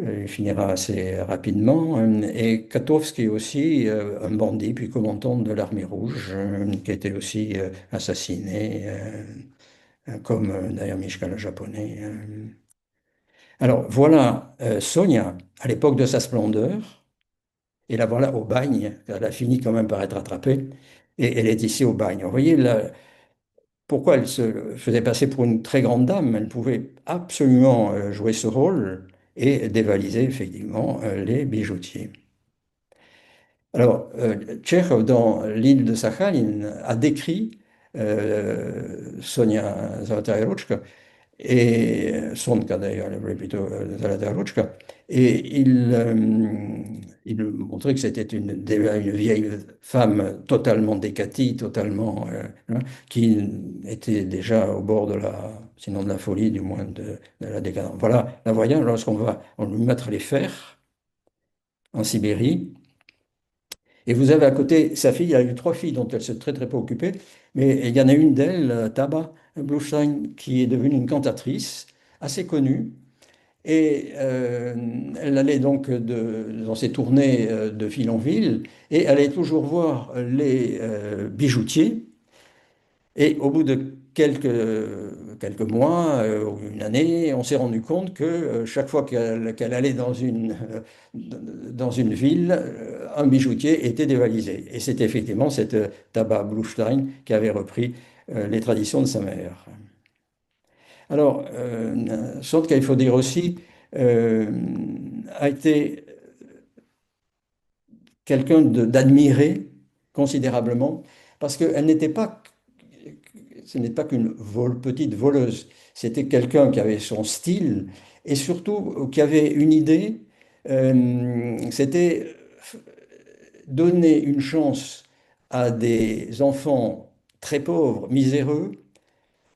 il finira assez rapidement. Et Katowski aussi, un bandit, puis commandant de l'armée rouge, qui a été aussi assassiné, comme d'ailleurs Mishka le japonais. Alors voilà Sonia, à l'époque de sa splendeur, et la voilà au bagne. Elle a fini quand même par être attrapée, et elle est ici au bagne. Vous voyez pourquoi elle se faisait passer pour une très grande dame. Elle pouvait absolument jouer ce rôle et dévaliser effectivement les bijoutiers. Alors, Tchekhov, dans l'île de Sakhalin, a décrit Sonia Zolotaïevitchka, et Sonka d'ailleurs, elle appelait plutôt Zolotaïevitchka, et il montrait que c'était une vieille femme totalement décatie, totalement, hein, qui était déjà au bord de sinon de la folie, du moins de la décadence. Voilà, la voyant, on lui mettre les fers en Sibérie. Et vous avez à côté sa fille, il y a eu trois filles dont elle s'est très très préoccupée, mais il y en a une d'elles, Taba Blustein, qui est devenue une cantatrice assez connue. Et elle allait donc dans ses tournées de ville en ville, et elle allait toujours voir les bijoutiers. Et au bout de quelques mois ou une année, on s'est rendu compte que chaque fois qu'elle allait dans une ville, un bijoutier était dévalisé. Et c'était effectivement cette Tabac Bluestein qui avait repris les traditions de sa mère. Alors, Sandka, il faut dire aussi, euh, a été quelqu'un d'admiré considérablement parce qu'elle n'était pas, ce n'est pas qu'une petite voleuse, c'était quelqu'un qui avait son style et surtout qui avait une idée, c'était donner une chance à des enfants très pauvres, miséreux,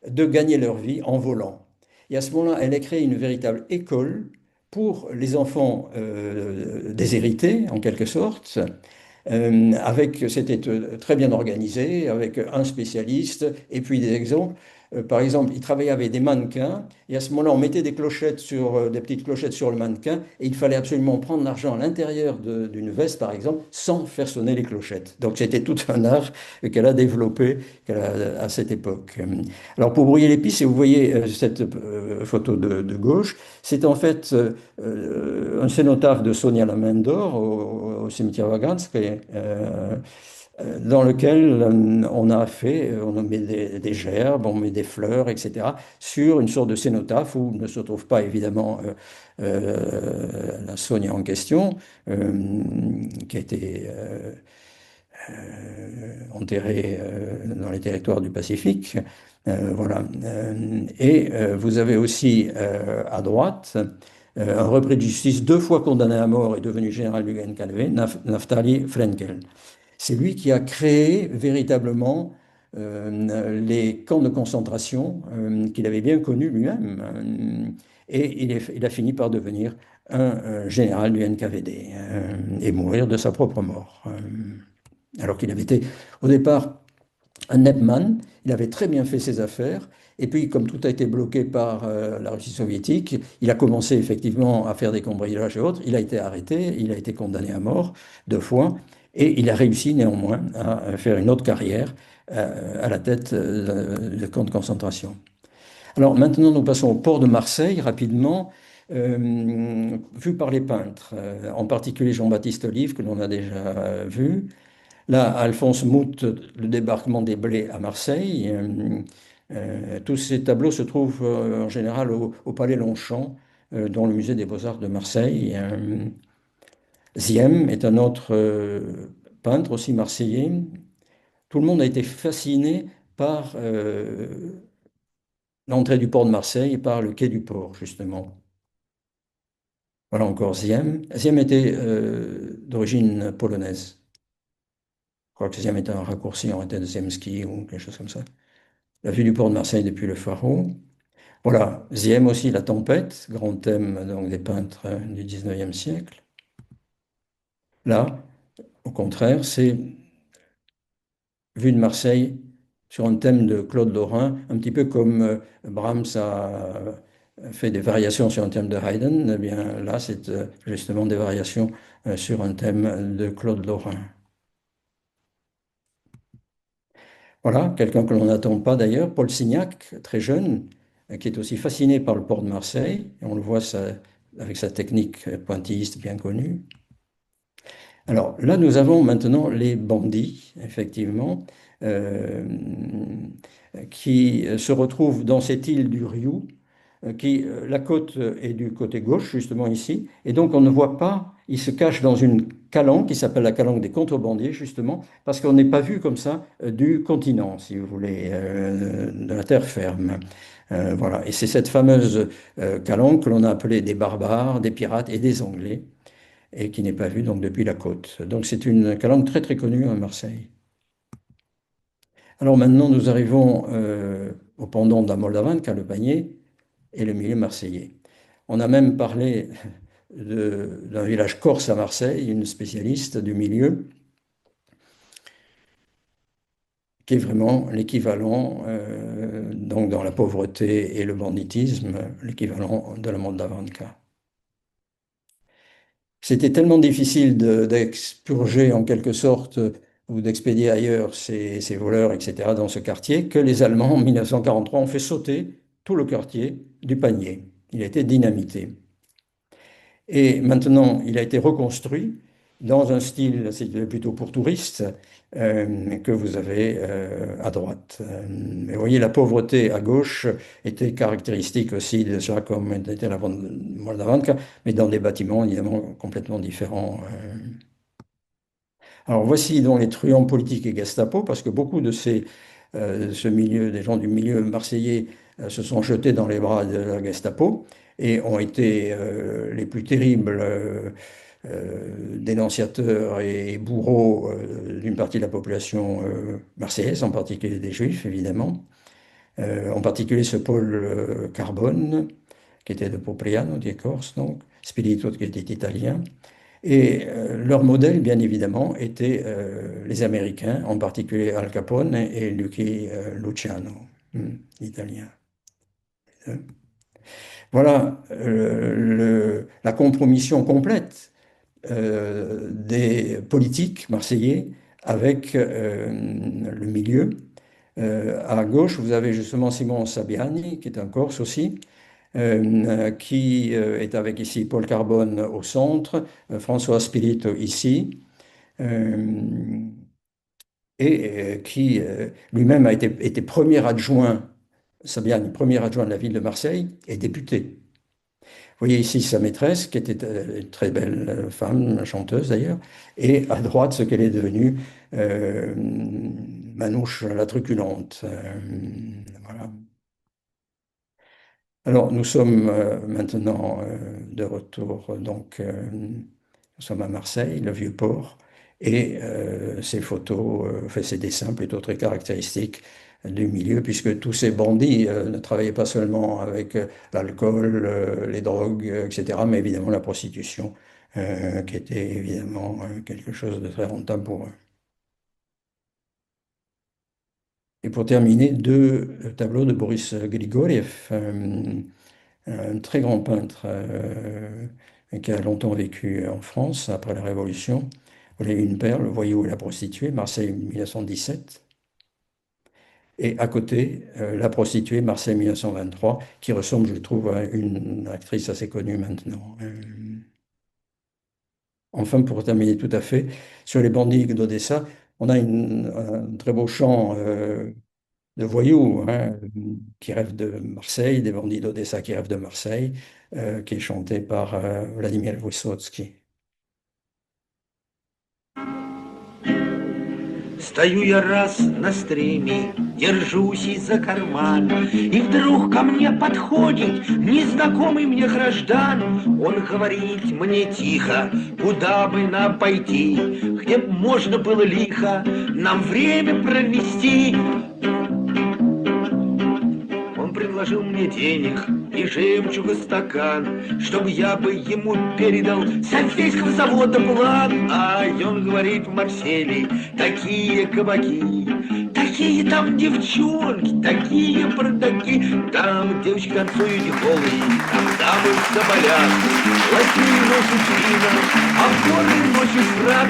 de gagner leur vie en volant. Et à ce moment-là, elle a créé une véritable école pour les enfants déshérités, en quelque sorte, c'était très bien organisé, avec un spécialiste et puis des exemples. Par exemple, il travaillait avec des mannequins et à ce moment-là, on mettait des petites clochettes sur le mannequin et il fallait absolument prendre l'argent à l'intérieur d'une veste, par exemple, sans faire sonner les clochettes. Donc c'était tout un art qu'elle a développé à cette époque. Alors pour brouiller les pistes, et vous voyez cette photo de gauche, c'est en fait un cénotaphe de Sonia Lamendor au cimetière Vagansk, dans lequel on met des gerbes, on met des fleurs, etc., sur une sorte de cénotaphe où ne se trouve pas évidemment la Sonia en question, qui a été enterrée dans les territoires du Pacifique. Voilà. Et vous avez aussi à droite un repris de justice 2 fois condamné à mort et devenu général du NKVD, Naftali Frenkel. C'est lui qui a créé véritablement les camps de concentration qu'il avait bien connus lui-même. Et il a fini par devenir un général du NKVD et mourir de sa propre mort. Alors qu'il avait été au départ un Nepman, il avait très bien fait ses affaires, et puis comme tout a été bloqué par la Russie soviétique, il a commencé effectivement à faire des cambriolages et autres, il a été arrêté, il a été condamné à mort 2 fois, et il a réussi néanmoins à faire une autre carrière à la tête de camp de concentration. Alors maintenant, nous passons au port de Marseille rapidement, vu par les peintres, en particulier Jean-Baptiste Olive, que l'on a déjà vu. Là, Alphonse Mout, le débarquement des blés à Marseille. Tous ces tableaux se trouvent en général au Palais Longchamp, dans le musée des Beaux-Arts de Marseille. Ziem est un autre peintre, aussi marseillais. Tout le monde a été fasciné par l'entrée du port de Marseille et par le quai du port, justement. Voilà encore Ziem. Ziem était d'origine polonaise. Je crois que Ziem était un raccourci en tête de Zemski ou quelque chose comme ça. La vue du port de Marseille depuis le Pharo. Voilà, Ziem aussi, la tempête, grand thème donc, des peintres du 19e siècle. Là, au contraire, c'est vue de Marseille sur un thème de Claude Lorrain, un petit peu comme Brahms a fait des variations sur un thème de Haydn. Eh bien là, c'est justement des variations sur un thème de Claude Lorrain. Voilà, quelqu'un que l'on n'attend pas d'ailleurs, Paul Signac, très jeune, qui est aussi fasciné par le port de Marseille. Et on le voit avec sa technique pointilliste bien connue. Alors là, nous avons maintenant les bandits, effectivement, qui se retrouvent dans cette île du Rioux, la côte est du côté gauche, justement ici, et donc on ne voit pas, ils se cachent dans une calanque qui s'appelle la calanque des contrebandiers, justement, parce qu'on n'est pas vu comme ça du continent, si vous voulez, de la terre ferme. Voilà, et c'est cette fameuse calanque que l'on a appelée des barbares, des pirates et des Anglais, et qui n'est pas vue donc depuis la côte. Donc c'est une calanque très très connue à Marseille. Alors maintenant, nous arrivons au pendant de la Moldavanka, le panier, et le milieu marseillais. On a même parlé d'un village corse à Marseille, une spécialiste du milieu, qui est vraiment l'équivalent, donc dans la pauvreté et le banditisme, l'équivalent de la Moldavanka. C'était tellement difficile d'expurger en quelque sorte ou d'expédier ailleurs ces voleurs, etc., dans ce quartier, que les Allemands, en 1943, ont fait sauter tout le quartier du panier. Il a été dynamité. Et maintenant, il a été reconstruit dans un style, c'est plutôt pour touristes, que vous avez à droite. Mais vous voyez, la pauvreté à gauche était caractéristique aussi de ça, comme était la Moldavanka, mais dans des bâtiments évidemment complètement différents. Alors voici donc les truands politiques et Gestapo, parce que beaucoup de ce milieu, des gens du milieu marseillais, se sont jetés dans les bras de la Gestapo et ont été les plus terribles dénonciateurs et bourreaux d'une partie de la population marseillaise, en particulier des Juifs, évidemment. En particulier ce Paul Carbone, qui était de Popliano, di Corse, donc, Spirito, qui était italien. Et leur modèle, bien évidemment, étaient les Américains, en particulier Al Capone et Lucky Luciano, italien. Voilà la compromission complète des politiques marseillais avec le milieu. À gauche, vous avez justement Simon Sabiani, qui est un Corse aussi, qui est avec ici Paul Carbone au centre, François Spirito ici, et qui lui-même a été premier adjoint, Sabiani, premier adjoint de la ville de Marseille et député. Vous voyez ici sa maîtresse, qui était une très belle femme, chanteuse d'ailleurs, et à droite ce qu'elle est devenue, Manouche la truculente. Voilà. Alors, nous sommes maintenant de retour, donc nous sommes à Marseille, le Vieux-Port, et ces photos, ces dessins plutôt très caractéristiques du milieu, puisque tous ces bandits ne travaillaient pas seulement avec l'alcool, les drogues, etc., mais évidemment la prostitution, qui était évidemment quelque chose de très rentable pour eux. Et pour terminer, deux tableaux de Boris Grigoriev, un très grand peintre qui a longtemps vécu en France après la Révolution. Voilà une perle, le voyou et la prostituée, Marseille 1917. Et à côté, la prostituée, Marseille 1923, qui ressemble, je trouve, à une actrice assez connue maintenant. Enfin, pour terminer tout à fait, sur les bandits d'Odessa, on a un très beau chant de voyous qui rêvent de Marseille, des bandits d'Odessa qui rêvent de Marseille, qui est chanté par Vladimir Высоцкий. Стою я раз на стреме, держусь за карман, и вдруг ко мне подходит незнакомый мне граждан. Он говорит мне тихо, куда бы нам пойти, где б можно было лихо нам время провести. Он предложил мне денег и жемчуга стакан, чтобы я бы ему передал Софийского завода план. А он говорит: в Марселе такие кабаки, такие там девчонки, такие бардаки. Там девочки танцуют голые, там дамы в соболях, лакеи носят вина, а в горы носят фрак.